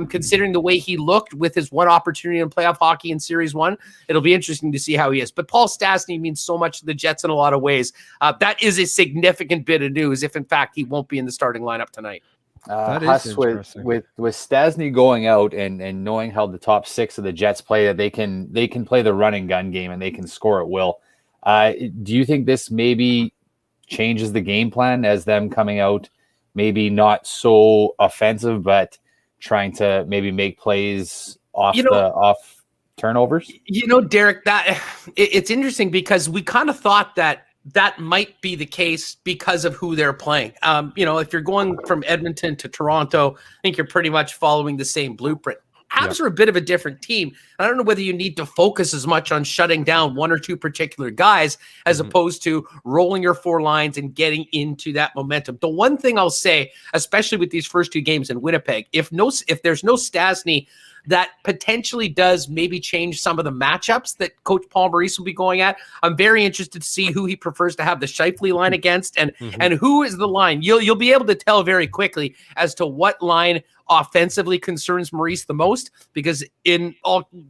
considering the way he looked with his one opportunity in playoff hockey in Series 1, it'll be interesting to see how he is. But Paul Stastny means so much to the Jets in a lot of ways. That is a significant bit of news if, in fact, he won't be in the starting lineup tonight. Huss, with Stastny going out and knowing how the top 6 of the Jets play, that they can play the run and gun game and they can score at will. Do you think this maybe changes the game plan as them coming out, maybe not so offensive, but trying to maybe make plays off turnovers? Derek, that it's interesting because we kind of thought that might be the case because of who they're playing. If you're going from Edmonton to Toronto, I think you're pretty much following the same blueprint. Habs are a bit of a different team. I don't know whether you need to focus as much on shutting down one or two particular guys as opposed to rolling your 4 lines and getting into that momentum. The one thing I'll say, especially with these first 2 games in Winnipeg, if there's no Stastny, that potentially does maybe change some of the matchups that Coach Paul Maurice will be going at. I'm very interested to see who he prefers to have the Scheifele line against and who is the line. You'll be able to tell very quickly as to what line offensively concerns Maurice the most, because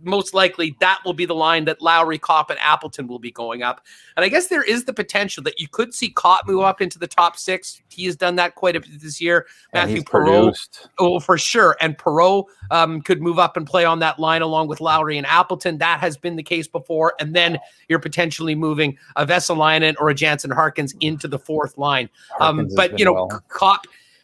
most likely that will be the line that Lowry, Kopp, and Appleton will be going up. And I guess there is the potential that you could see Kopp move up into the top 6. He has done that quite a bit this year. Matthew Perreault, for sure. And Perreault could move up and play on that line along with Lowry and Appleton. That has been the case before. And then you're potentially moving a Vesalainen or a Jansen Harkins into the 4th line.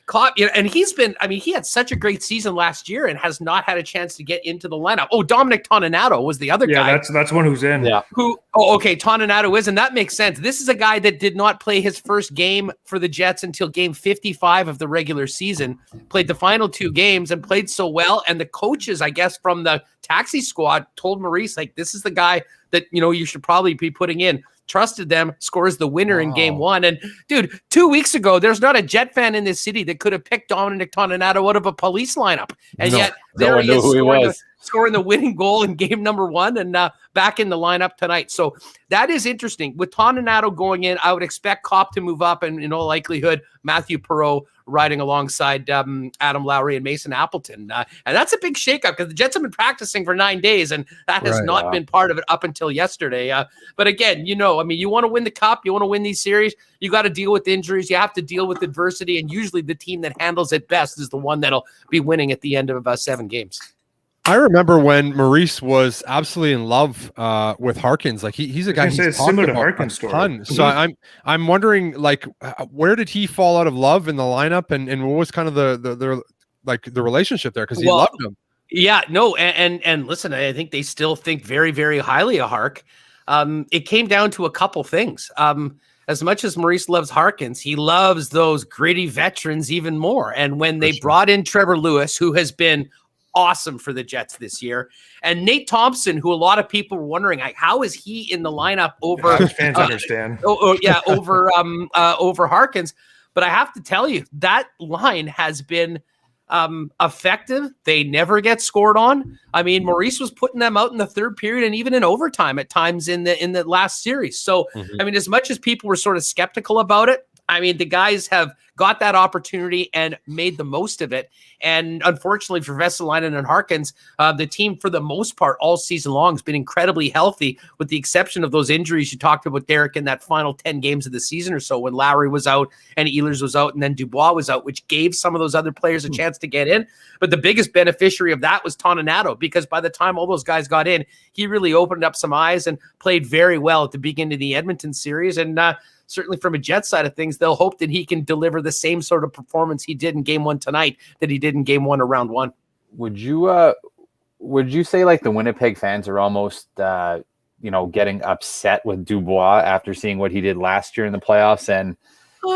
Kopp, and he had such a great season last year and has not had a chance to get into the lineup. Oh, Dominic Toninato was the other guy. Yeah, that's one who's in. Yeah. Toninato is, and that makes sense. This is a guy that did not play his first game for the Jets until game 55 of the regular season, played the final 2 games and played so well. And the coaches, I guess, from the taxi squad told Maurice, this is the guy that, you should probably be putting in. Trusted them, scores the winner in game 1. And dude, 2 weeks ago, there's not a Jet fan in this city that could have picked Dominic Toninato out of a Police lineup. And yet there he is scoring the winning goal in game number 1 and back in the lineup tonight. So that is interesting. With Toninato going in, I would expect Kopp to move up and in all likelihood, Matthew Perreault riding alongside Adam Lowry and Mason Appleton. And that's a big shakeup because the Jets have been practicing for 9 days, and that has not been part of it up until yesterday. But again, you want to win the cup, you want to win these series, you got to deal with injuries, you have to deal with adversity, and usually the team that handles it best is the one that'll be winning at the end of 7 games. I remember when Maurice was absolutely in love with Harkins. Like he's a guy he's similar to about Harkins' a story. ton. So I'm wondering, like, where did he fall out of love in the lineup, and what was kind of the relationship there, because he loved him. Yeah, no, and listen, I think they still think very, very highly of Hark. It came down to a couple things. As much as Maurice loves Harkins, he loves those gritty veterans even more. And when they brought in Trevor Lewis, who has been awesome for the Jets this year, and Nate Thompson, who a lot of people were wondering, like, how is he in the lineup over fans understand? Over Harkins. But I have to tell you, that line has been effective. They never get scored on. I mean, Maurice was putting them out in the third period and even in overtime at times in the last series. So, I mean, as much as people were sort of skeptical about it, I mean, the guys have got that opportunity and made the most of it. And unfortunately for Vesalainen and Harkins, the team, for the most part, all season long has been incredibly healthy, with the exception of those injuries you talked about, Derrick, in that final 10 games of the season or so, when Lowry was out and Ehlers was out and then Dubois was out, which gave some of those other players a chance to get in. But the biggest beneficiary of that was Toninato, because by the time all those guys got in, he really opened up some eyes and played very well at the beginning of the Edmonton series. And certainly from a Jets side of things, they'll hope that he can deliver the same sort of performance he did in game 1 tonight that he did in game 1 of round 1. Would you say, like, the Winnipeg fans are almost getting upset with Dubois after seeing what he did last year in the playoffs, and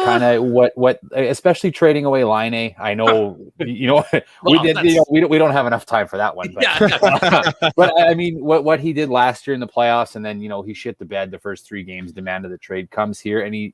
kind of what especially trading away Laine? I know we don't have enough time for that one, but but I mean what he did last year in the playoffs, and then he shit the bed the first 3 games, demanded the trade, comes here, and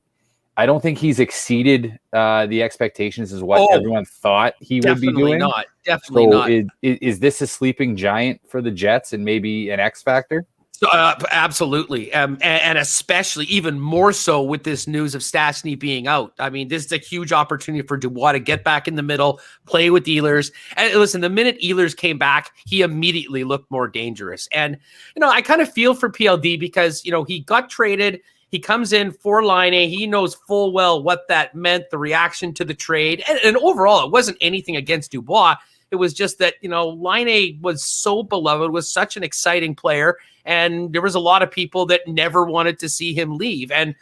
I don't think he's exceeded the expectations as what everyone thought he would be doing. Definitely not. Is this a sleeping giant for the Jets and maybe an X factor? So, absolutely. And especially even more so with this news of Stastny being out. I mean, this is a huge opportunity for Dubois to get back in the middle, play with Ehlers. And listen, the minute Ehlers came back, he immediately looked more dangerous. And, I kind of feel for PLD because, he got traded. He comes in for Laine. He knows full well what that meant, the reaction to the trade. And overall, it wasn't anything against Dubois. It was just that, Laine was so beloved, was such an exciting player, and there was a lot of people that never wanted to see him leave. And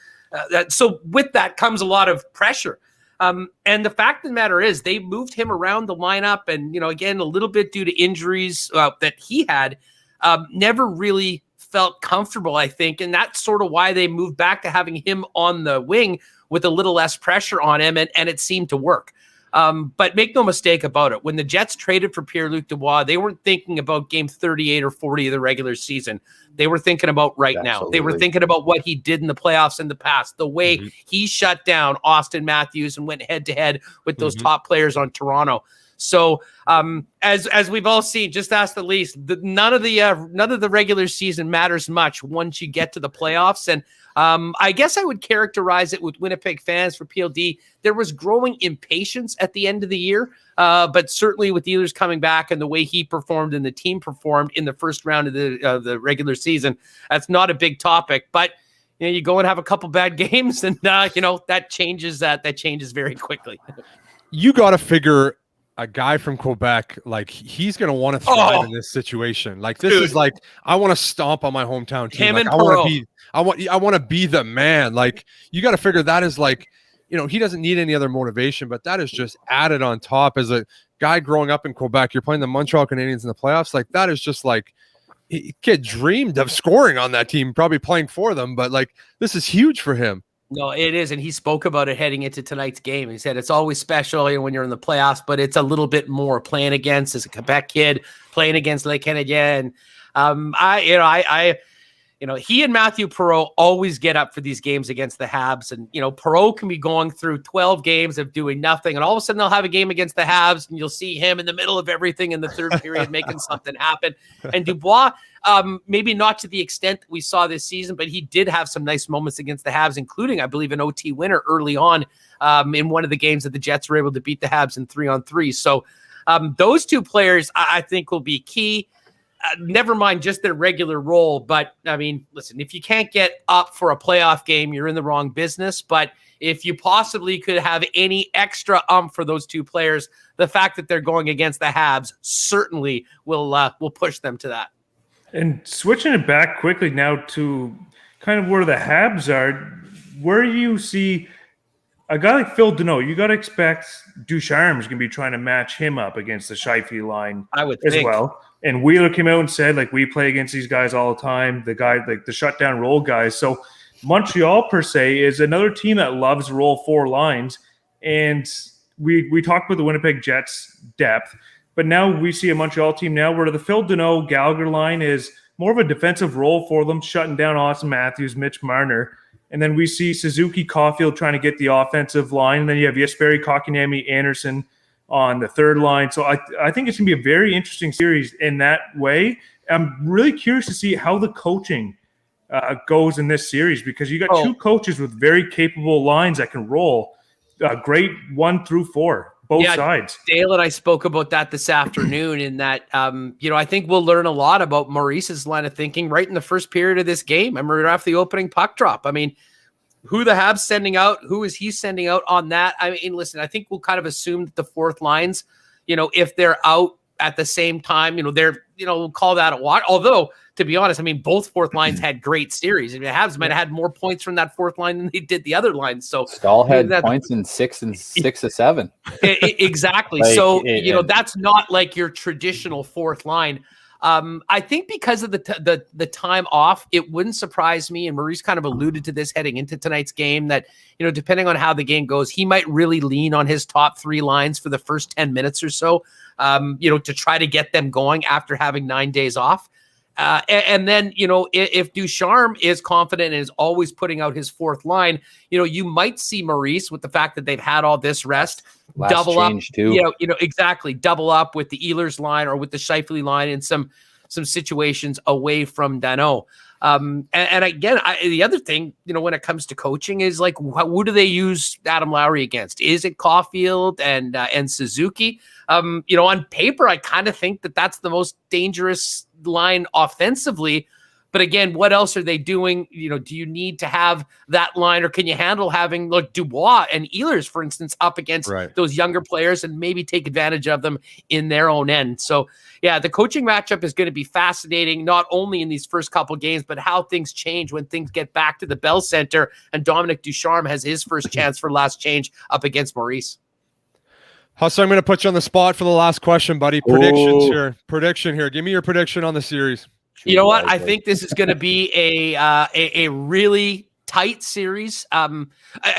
so with that comes a lot of pressure. And the fact of the matter is they moved him around the lineup, and, again, a little bit due to injuries that he had, never really felt comfortable, I think. And that's sort of why they moved back to having him on the wing with a little less pressure on him, and it seemed to work. But make no mistake about it. When the Jets traded for Pierre-Luc Dubois, they weren't thinking about game 38 or 40 of the regular season. They were thinking about now. They were thinking about what he did in the playoffs in the past, the way he shut down Austin Matthews and went head-to-head with those top players on Toronto. So as we've all seen, just ask the least, none of the regular season matters much once you get to the playoffs. And I guess I would characterize it with Winnipeg fans for PLD. There was growing impatience at the end of the year, but certainly with Ehlers coming back and the way he performed and the team performed in the first round of the regular season, that's not a big topic. But you go and have a couple bad games, and that changes very quickly. You got to figure a guy from Quebec, like, he's going to want to thrive in this situation. Like, this is like, I want to stomp on my hometown team. Like, I want to be the man. Like, you got to figure that is like, he doesn't need any other motivation, but that is just added on top. As a guy growing up in Quebec, you're playing the Montreal Canadiens in the playoffs. Like, that is just like, kid dreamed of scoring on that team, probably playing for them, but like, this is huge for him. No, it is. And he spoke about it heading into tonight's game. He said it's always special when you're in the playoffs, but it's a little bit more playing against, as a Quebec kid, playing against Les Canadiens. he and Matthew Perreault always get up for these games against the Habs. And, Perreault can be going through 12 games of doing nothing. And all of a sudden they'll have a game against the Habs and you'll see him in the middle of everything in the third period making something happen. And Dubois, maybe not to the extent that we saw this season, but he did have some nice moments against the Habs, including, I believe, an OT winner early on in one of the games that the Jets were able to beat the Habs in 3-on-3. So those two players, I think, will be key. Never mind just their regular role. But, listen, if you can't get up for a playoff game, you're in the wrong business. But if you possibly could have any extra for those two players, the fact that they're going against the Habs certainly will push them to that. And switching it back quickly now to kind of where the Habs are, where you see a guy like Phil Deneau, you got to expect Ducharme's going to be trying to match him up against the Scheifele line as well. And Wheeler came out and said, we play against these guys all the time, the guy, the shutdown roll guys. So Montreal, per se, is another team that loves roll four lines. And we talked about the Winnipeg Jets' depth, but now we see a Montreal team now where the Phil Deneau Gallagher line is more of a defensive role for them, shutting down Austin Matthews, Mitch Marner. And then we see Suzuki, Caulfield trying to get the offensive line. And then you have Jesperi, Kotkaniemi, Anderson on the third line. So I think it's going to be a very interesting series in that way. I'm really curious to see how the coaching goes in this series, because you got two coaches with very capable lines that can roll great 1 through 4, both sides. Dale and I spoke about that this afternoon in that, I think we'll learn a lot about Maurice's line of thinking right in the first period of this game. And we're after the opening puck drop. Who the Habs sending out? Who is he sending out on that? Listen, I think we'll kind of assume that the fourth lines, if they're out at the same time, they're, we'll call that a watch. Although, to be honest, both fourth lines had great series. The Habs might have had more points from that fourth line than they did the other lines. So Stahl had points in 6 of 7. Exactly. That's not like your traditional fourth line. I think because of the time off, it wouldn't surprise me, and Maurice kind of alluded to this heading into tonight's game, that, depending on how the game goes, he might really lean on his top 3 lines for the first 10 minutes or so, to try to get them going after having 9 days off. And then, if Ducharme is confident and is always putting out his fourth line, you might see Maurice, with the fact that they've had all this rest, double up too. Exactly. Double up with the Ehlers line or with the Scheifele line in some situations away from Danault. And again, the other thing, when it comes to coaching is who do they use Adam Lowry against? Is it Caulfield and Suzuki? On paper, I kind of think that that's the most dangerous line offensively. But again, what else are they doing? Do you need to have that line, or can you handle having Dubois and Ehlers, for instance, up against those younger players and maybe take advantage of them in their own end? So, yeah, the coaching matchup is going to be fascinating, not only in these first couple games, but how things change when things get back to the Bell Center and Dominic Ducharme has his first chance for last change up against Maurice. So I'm going to put you on the spot for the last question, buddy. Prediction here. Give me your prediction on the series. You know what? I think this is going to be a really tight series. And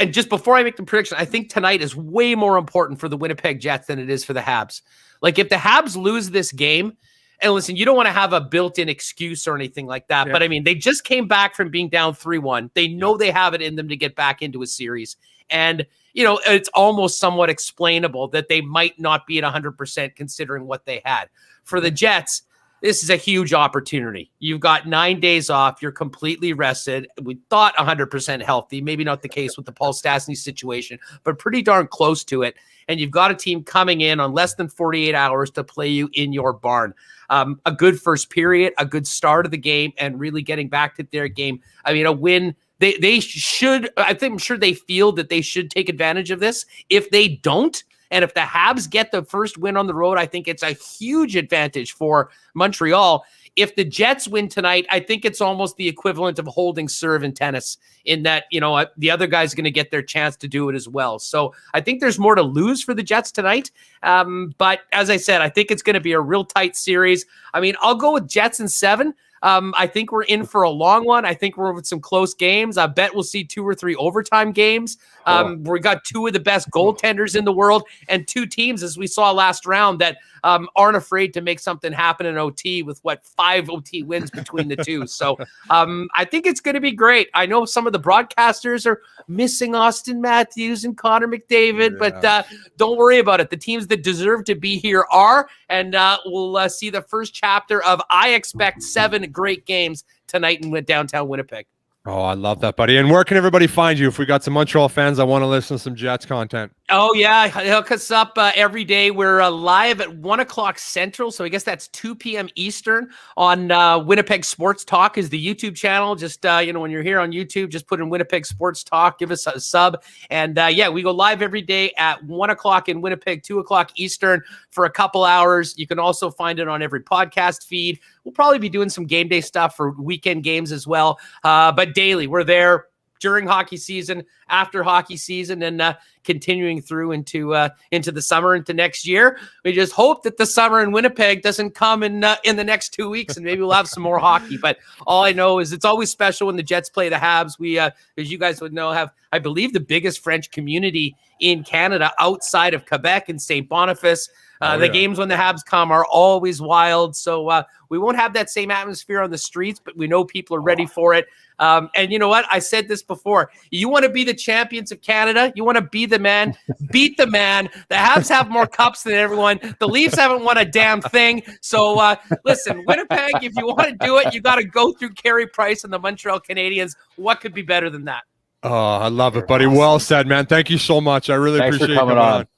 just before I make the prediction, I think tonight is way more important for the Winnipeg Jets than it is for the Habs. If the Habs lose this game, and listen, you don't want to have a built-in excuse or anything like that. Yeah. But they just came back from being down 3-1. They know they have it in them to get back into a series. And, it's almost somewhat explainable that they might not be at 100% considering what they had. For the Jets, this is a huge opportunity. You've got 9 days off. You're completely rested. We thought 100% healthy. Maybe not the case with the Paul Stastny situation, but pretty darn close to it. And you've got a team coming in on less than 48 hours to play you in your barn. A good first period, a good start of the game, and really getting back to their game. A win. They should, I'm sure they feel that they should take advantage of this. If they don't, and if the Habs get the first win on the road, I think it's a huge advantage for Montreal. If the Jets win tonight, I think it's almost the equivalent of holding serve in tennis, in that, the other guy's going to get their chance to do it as well. So I think there's more to lose for the Jets tonight. But as I said, I think it's going to be a real tight series. I'll go with Jets in 7. I think we're in for a long one. I think we're with some close games. I bet we'll see 2 or 3 overtime games. We got 2 of the best goaltenders in the world and 2 teams, as we saw last round, that aren't afraid to make something happen in OT with 5 OT wins between the two. So I think it's going to be great. I know some of the broadcasters are missing Austin Matthews and Connor McDavid, but don't worry about it. The teams that deserve to be here are, and we'll see the first chapter of, I expect, 7 great games tonight in downtown Winnipeg. Oh, I love that, buddy. And where can everybody find you if we got some Montreal fans that want to listen to some Jets content? Oh, yeah. Hook us up every day. We're live at 1 o'clock Central, so I guess that's 2 p.m. Eastern on Winnipeg Sports Talk is the YouTube channel. Just, when you're here on YouTube, just put in Winnipeg Sports Talk, give us a sub. And, we go live every day at 1 o'clock in Winnipeg, 2 o'clock Eastern for a couple hours. You can also find it on every podcast feed. We'll probably be doing some game day stuff for weekend games as well. But daily, we're there during hockey season, after hockey season, and continuing through into the summer, into next year. We just hope that the summer in Winnipeg doesn't come in the next 2 weeks, and maybe we'll have some more hockey. But all I know is it's always special when the Jets play the Habs. We, as you guys would know, have, I believe, the biggest French community in Canada outside of Quebec and St. Boniface. The games when the Habs come are always wild. So we won't have that same atmosphere on the streets, but we know people are ready for it. And you know what? I said this before. You want to be the champions of Canada? You want to be the man? Beat the man. The Habs have more cups than everyone. The Leafs haven't won a damn thing. So listen, Winnipeg, if you want to do it, you got to go through Carey Price and the Montreal Canadiens. What could be better than that? Oh, I love it, buddy. Well said, man. Thank you so much. I really appreciate you coming on.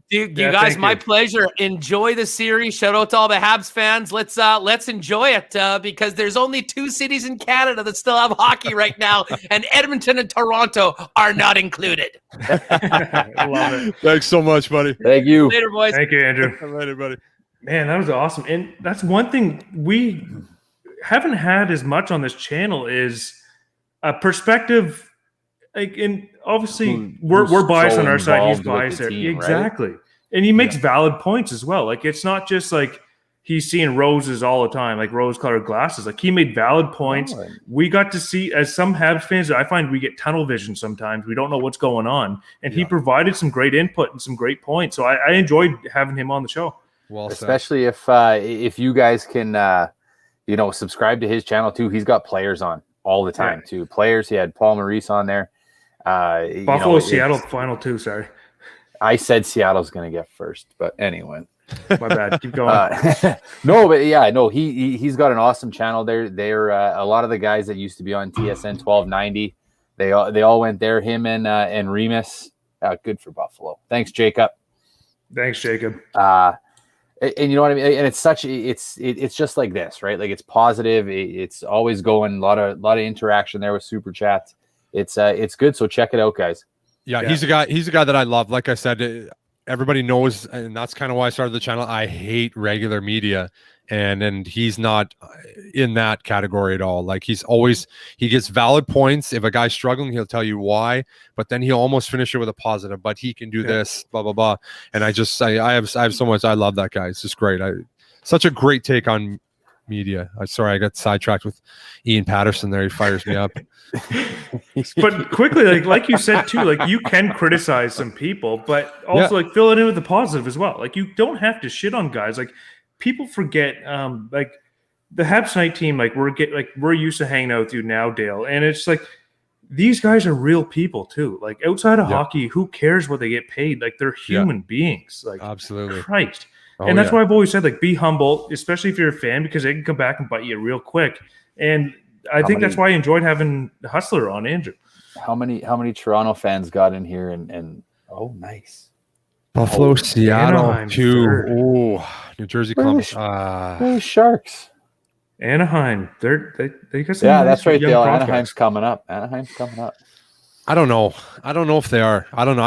Dude, you guys, my pleasure. Enjoy the series. Shout out to all the Habs fans. Let's enjoy it because there's only 2 cities in Canada that still have hockey right now, and Edmonton and Toronto are not included. I love it. Thanks so much, buddy. Thank you. Later, boys. Thank you, Andrew. Later, buddy. Man, that was awesome. And that's one thing we haven't had as much on this channel is a perspective. And obviously, we're biased on our side. He's biased there. Exactly. Right? And he makes valid points as well. Like, it's not just like he's seeing roses all the time, like rose-colored glasses. Like, he made valid points. Oh, we got to see, as some Habs fans, I find we get tunnel vision sometimes. We don't know what's going on. And he provided some great input and some great points. So I enjoyed having him on the show. Well, especially if you guys can, subscribe to his channel too. He's got players on all the time too. Players. He had Paul Maurice on there. Buffalo, Seattle, final 2. Sorry, I said Seattle's going to get first, but anyway, my bad. Keep going. He's got an awesome channel there. They're a lot of the guys that used to be on TSN 1290. They all went there. Him and Remus. Good for Buffalo. Thanks, Jacob. Thanks, Jacob. And you know what I mean. And it's just like this, right? Like, it's positive. It's always going. A lot of interaction there with super chats. It's good. So check it out, guys. Yeah, he's a guy that I love. Like I said, everybody knows, and that's kind of why I started the channel. I hate regular media, and he's not in that category at all. Like, he gets valid points. If a guy's struggling, he'll tell you why, but then he'll almost finish it with a positive. But he can do this, blah blah blah. And I have so much. I love that guy. It's just great. Such a great take on media. Sorry, I got sidetracked with Ian Paterson there. He fires me up. But quickly, like you said too, like, you can criticize some people, but also like fill it in with the positive as well. Like, you don't have to shit on guys. Like, people forget, like, the Habs night team, like, we're used to hanging out with you now, Dale, and it's like, these guys are real people too. Like, outside of hockey, who cares what they get paid? Like, they're human beings. Like, absolutely, Christ. And that's why I've always said, like, be humble, especially if you're a fan, because they can come back and bite you real quick. And I think that's why I enjoyed having Hustler on, Andrew. How many Toronto fans got in here and oh, nice. Buffalo, Seattle, Anaheim, 2. Oh, New Jersey, Columbus. Where's Sharks? Anaheim. They got some that's right, Dale. prospects. Anaheim's coming up. I don't know if they are. I don't know.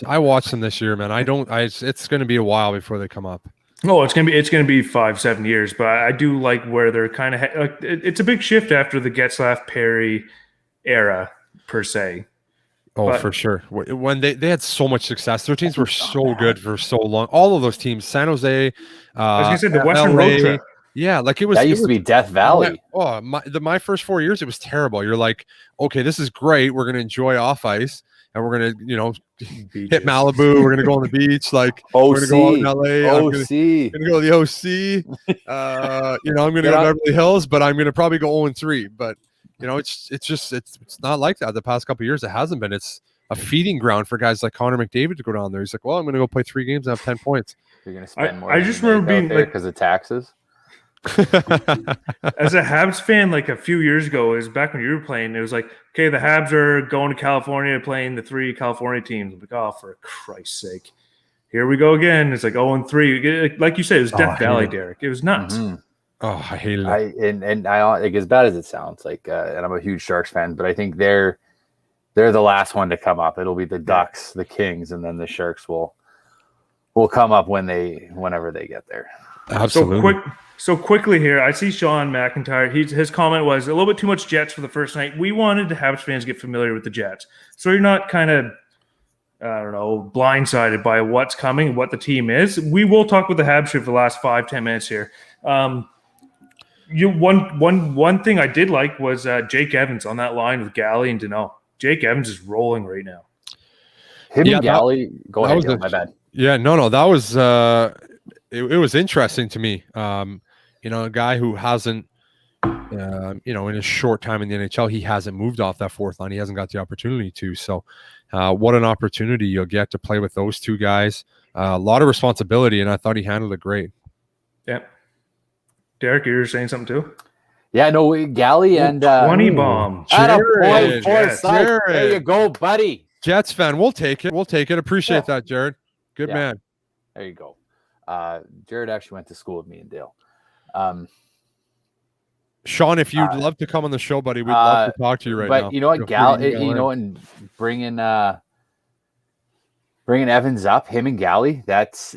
I watched them this year, man. It's going to be a while before they come up. Oh, it's gonna be 5-7 years, but I do like where they're kind of. It's a big shift after the Getzlaf Perry era, per se. Oh, for sure. When they had so much success, their teams were so good for so long. All of those teams, San Jose, I was gonna say the Western LA, Road Trip. Yeah, like it was. That used to be Death Valley. My first 4 years, it was terrible. You're like, okay, this is great. We're gonna enjoy off ice, and we're gonna, hit Malibu. We're gonna go on the beach. Like we're gonna go out in LA. I'm gonna go to the OC. I'm gonna go to Beverly Hills, but I'm gonna probably go 0-3. But it's not like that. The past couple of years, it hasn't been. It's a feeding ground for guys like Connor McDavid to go down there. He's like, well, I'm gonna go play 3 games and have 10 points. You're gonna spend more. I just remember being there because of taxes. As a Habs fan, like a few years ago, it was back when you were playing, it was like, okay, the Habs are going to California playing the 3 California teams. I'm like, oh, for Christ's sake. Here we go again. It's like 0-3. Like you said, it was Death Valley, Derek. It was nuts. Mm-hmm. Oh, I hate it. I like, as bad as it sounds, like, and I'm a huge Sharks fan, but I think they're the last one to come up. It'll be the Ducks, the Kings, and then the Sharks will come up whenever they get there. Absolutely. So quickly here, I see Sean McIntyre. His comment was a little bit too much Jets for the first night. We wanted to Habs fans get familiar with the Jets, so you're not kind of, I don't know, blindsided by what's coming, what the team is. We will talk with the Habs for the last 5-10 minutes here. One thing I did like was Jake Evans on that line with Galley and Danault. Jake Evans is rolling right now. And Galley, go ahead. My bad. Yeah, no, that was it was interesting to me. A guy who hasn't, in his short time in the NHL, he hasn't moved off that fourth line. He hasn't got the opportunity to. So, what an opportunity you'll get to play with those 2 guys. A lot of responsibility, and I thought he handled it great. Yeah. Derek, you were saying something too? Yeah, no, Galley and 20 bomb. Jared. There you go, buddy. Jets fan, we'll take it. Appreciate that, Jared. Good man. There you go. Jared actually went to school with me and Dale. Sean, if you'd love to come on the show, buddy, we'd love to talk to you right now. But you know what, and bringing Evans up, him and Galley, that's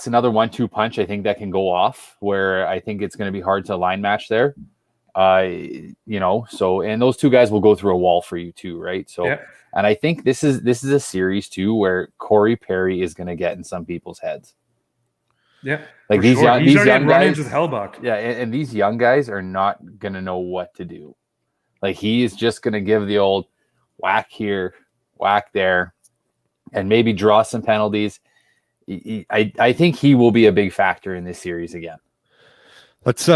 another 1-2 punch. I think that can go off where I think it's going to be hard to line match there. So, and those 2 guys will go through a wall for you too, right? So, and I think this is a series too where Corey Perry is going to get in some people's heads. Yeah, like these young guys with Hellbuck. Yeah, and these young guys are not going to know what to do. Like he is just going to give the old whack here, whack there, and maybe draw some penalties. I think he will be a big factor in this series again. Let's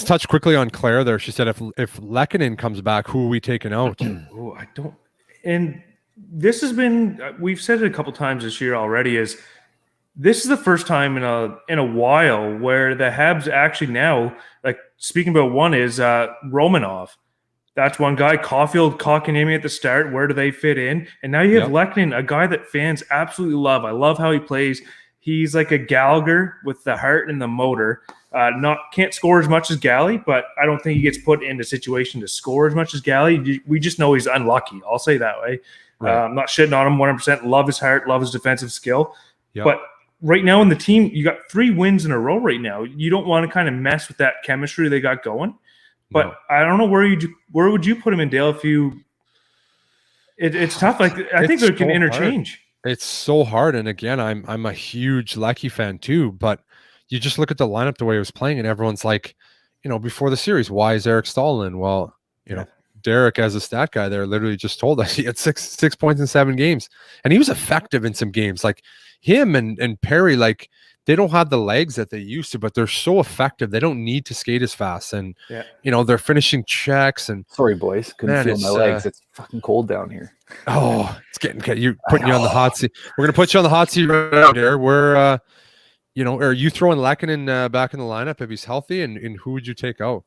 touch quickly on Claire there. She said if Lehkonen comes back, who are we taking out? Oh, I don't. And this has been, we've said it a couple times this year already, is this is the first time in a while where the Habs actually now, like speaking about one is Romanov. That's one guy. Caulfield, Kotkaniemi at the start. Where do they fit in? And now you have Lehkonen, a guy that fans absolutely love. I love how he plays. He's like a Gallagher with the heart and the motor. Can't score as much as Galley, but I don't think he gets put in a situation to score as much as Galley. We just know he's unlucky. I'll say that way. Right. I'm not shitting on him 100%. Love his heart, love his defensive skill. Yep. But right now in the team, you got 3 wins in a row right now. You don't want to kind of mess with that chemistry they got going. But I don't know where would you put him in, Dale? If you, it's tough. Like I think they can interchange. It's so hard. And again, I'm a huge Lecky fan too. But you just look at the lineup the way it was playing, and everyone's like, before the series, why is Eric Stahl in? Well, Derek, as a stat guy there, literally just told us he had six points in 7 games, and he was effective in some games. Like him and Perry, like they don't have the legs that they used to, but they're so effective. They don't need to skate as fast, and they're finishing checks. And sorry, boys, couldn't feel my legs. It's fucking cold down here. Oh, it's getting you putting you on the hot seat. We're gonna put you on the hot seat right now, there. We're are you throwing Lehkonen back in the lineup if he's healthy, and who would you take out?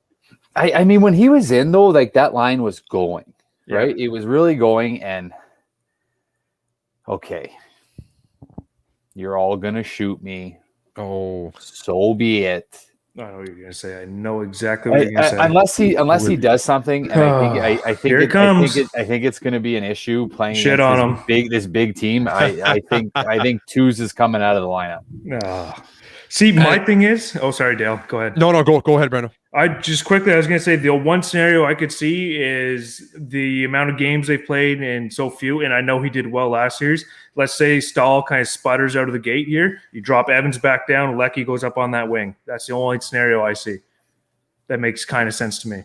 I mean, when he was in though, like that line was going right. It was really going, and okay, you're all gonna shoot me. Oh, so be it. I know what you're gonna say. I know exactly what you're gonna say. Unless he does something, and I think it's gonna be an issue playing shit on him. This big team. I think Twos is coming out of the lineup. See, my thing is, sorry, Dale, go ahead. No, go ahead, Brandon. I was going to say the one scenario I could see is the amount of games they played and so few, and I know he did well last series. Let's say Stahl kind of sputters out of the gate here. You drop Evans back down, Lecky goes up on that wing. That's the only scenario I see. that makes kind of sense to me.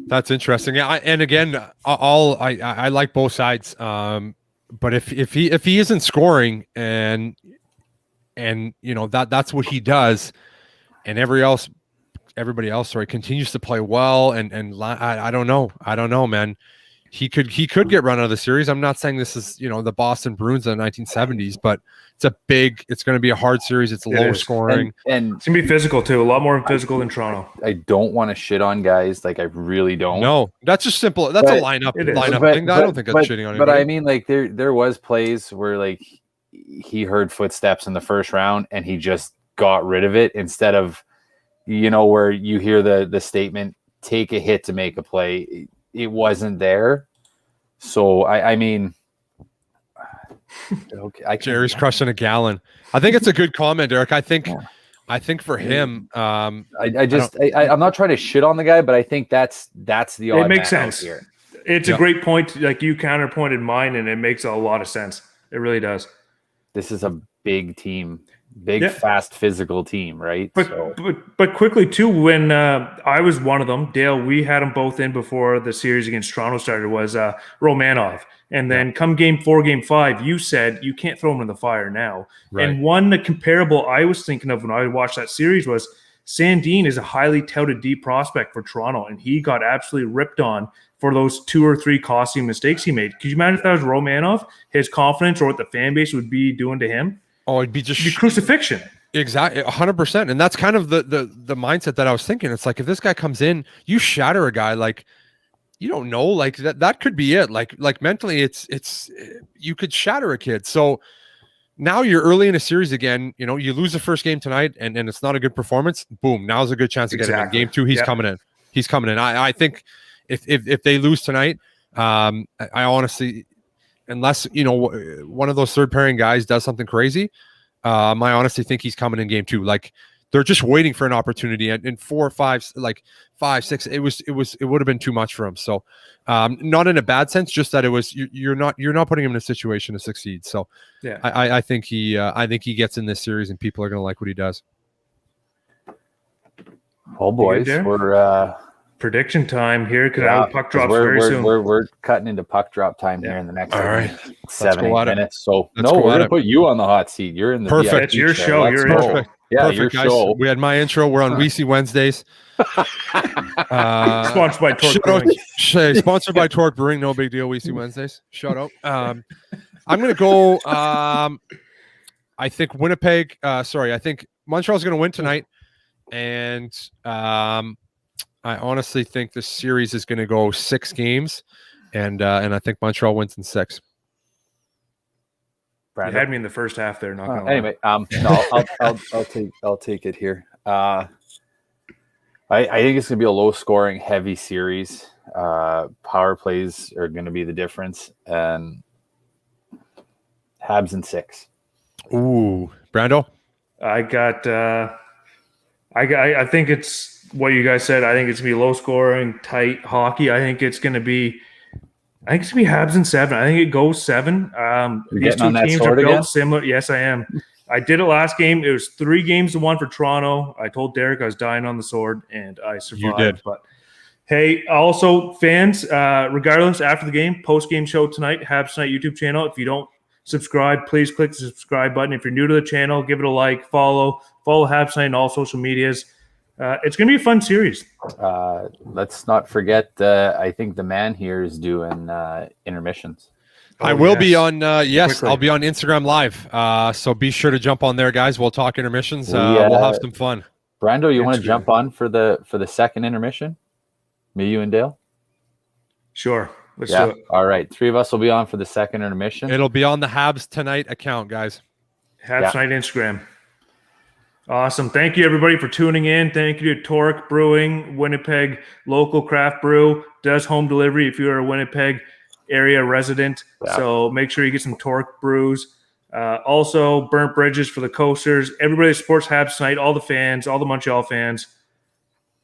That's interesting. Yeah, and again, I like both sides. But if he isn't scoring and that's what he does, and everybody else continues to play well, and I don't know, man. He could get run out of the series. I'm not saying this is the Boston Bruins in the 1970s, but it's going to be a hard series. It's low scoring, and it's gonna be physical too. A lot more physical than Toronto. I don't want to shit on guys. Like I really don't. No, that's just simple. That's a lineup thing. I don't think that's shitting on anybody. But I mean, like there was plays where like he heard footsteps in the first round and he just got rid of it instead of where you hear the statement, take a hit to make a play. It wasn't there. So I mean, okay, Jerry's crushing a gallon. I think it's a good comment, Derek. I think for him, I'm not trying to shit on the guy, but I think that's the odd. It makes man sense. out here. It's a great point. Like you counterpointed mine, and it makes a lot of sense. It really does. This is a big team. Fast, physical team, right? But quickly too, when I was one of them, Dale, we had them both in before the series against Toronto started. Was Romanov, and then come Game 4, Game 5, you said you can't throw him in the fire now. Right. And one comparable I was thinking of when I watched that series was Sandin is a highly touted D prospect for Toronto, and he got absolutely ripped on for those 2 or 3 costly mistakes he made. Could you imagine if that was Romanov, his confidence or what the fan base would be doing to him? Oh, it'd be just crucifixion. Exactly, 100%. And that's kind of the mindset that I was thinking. It's like if this guy comes in, you shatter a guy, like you don't know, like that could be it. Like mentally, it's you could shatter a kid. So now you're early in a series again. You lose the first game tonight, and it's not a good performance. Boom, now's a good chance to get him in. Game 2, he's coming in. He's coming in. I think if they lose tonight, I honestly. Unless one of those third pairing guys does something crazy, I honestly think he's coming in Game 2. Like they're just waiting for an opportunity. And in 4 or 5, like 5, 6, it would have been too much for him. So, not in a bad sense, just that you're not putting him in a situation to succeed. So, yeah, I think he gets in this series, and people are going to like what he does. Well, boys, we're. Prediction time here because puck drops very soon. We're cutting into puck drop time here in the next 7 minutes. So we're gonna put you on the hot seat. You're in the perfect. It's your show. Your intro. Yeah, perfect, your guys. show. We had my intro. We're on Weisy Wednesdays. Sponsored by Torque Brewing. Sponsored by Torque Brewing. No big deal. Weisy Wednesdays. Shout out. I'm gonna go. I think Winnipeg. I think Montreal's gonna win tonight, and I honestly think this series is going to go 6 games, and I think Montreal wins in 6. Brandon. You had me in the first half there. Not gonna anyway, no, I'll take it here. I think it's going to be a low-scoring, heavy series. Power plays are going to be the difference, and Habs in 6. Ooh, Brando. I think it's what you guys said. I think it's gonna be low scoring, tight hockey. I think it's gonna be Habs in 7. I think it goes 7. These two teams are built similar. Yes, I am. I did it last game. It was 3 games to 1 for Toronto. I told Derek I was dying on the sword, and I survived. You did. But hey, also fans, regardless, after the game, post-game show tonight, Habs Tonight YouTube channel. If you don't subscribe, please click the subscribe button. If you're new to the channel, give it a like, follow Habs Tonight on all social medias. It's going to be a fun series. Let's not forget, I think the man here is doing intermissions. I will be on, quickly. I'll be on Instagram Live. So be sure to jump on there, guys. We'll talk intermissions. We'll have some fun. Brando, you want to jump on for the second intermission? Me, you, and Dale? Sure. Let's do it. All right. 3 of us will be on for the second intermission. It'll be on the Habs Tonight account, guys. Habs Tonight Instagram. Awesome. Thank you, everybody, for tuning in. Thank you to Torque Brewing, Winnipeg local craft brew. Does home delivery if you're a Winnipeg area resident. Yeah. So make sure you get some Torque brews. Also, Burnt Bridges for the coasters. Everybody that supports Habs Tonight, all the fans, all the Montreal fans.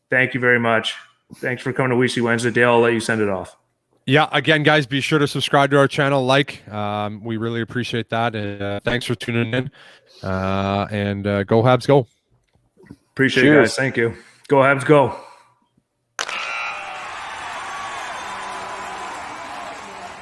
Thank you very much. Thanks for coming to Weisy Wednesday. Dale, I'll let you send it off. Yeah, again, guys, be sure to subscribe to our channel. We really appreciate that. And thanks for tuning in. And go Habs, go. Appreciate it, guys. Thank you. Go Habs, go.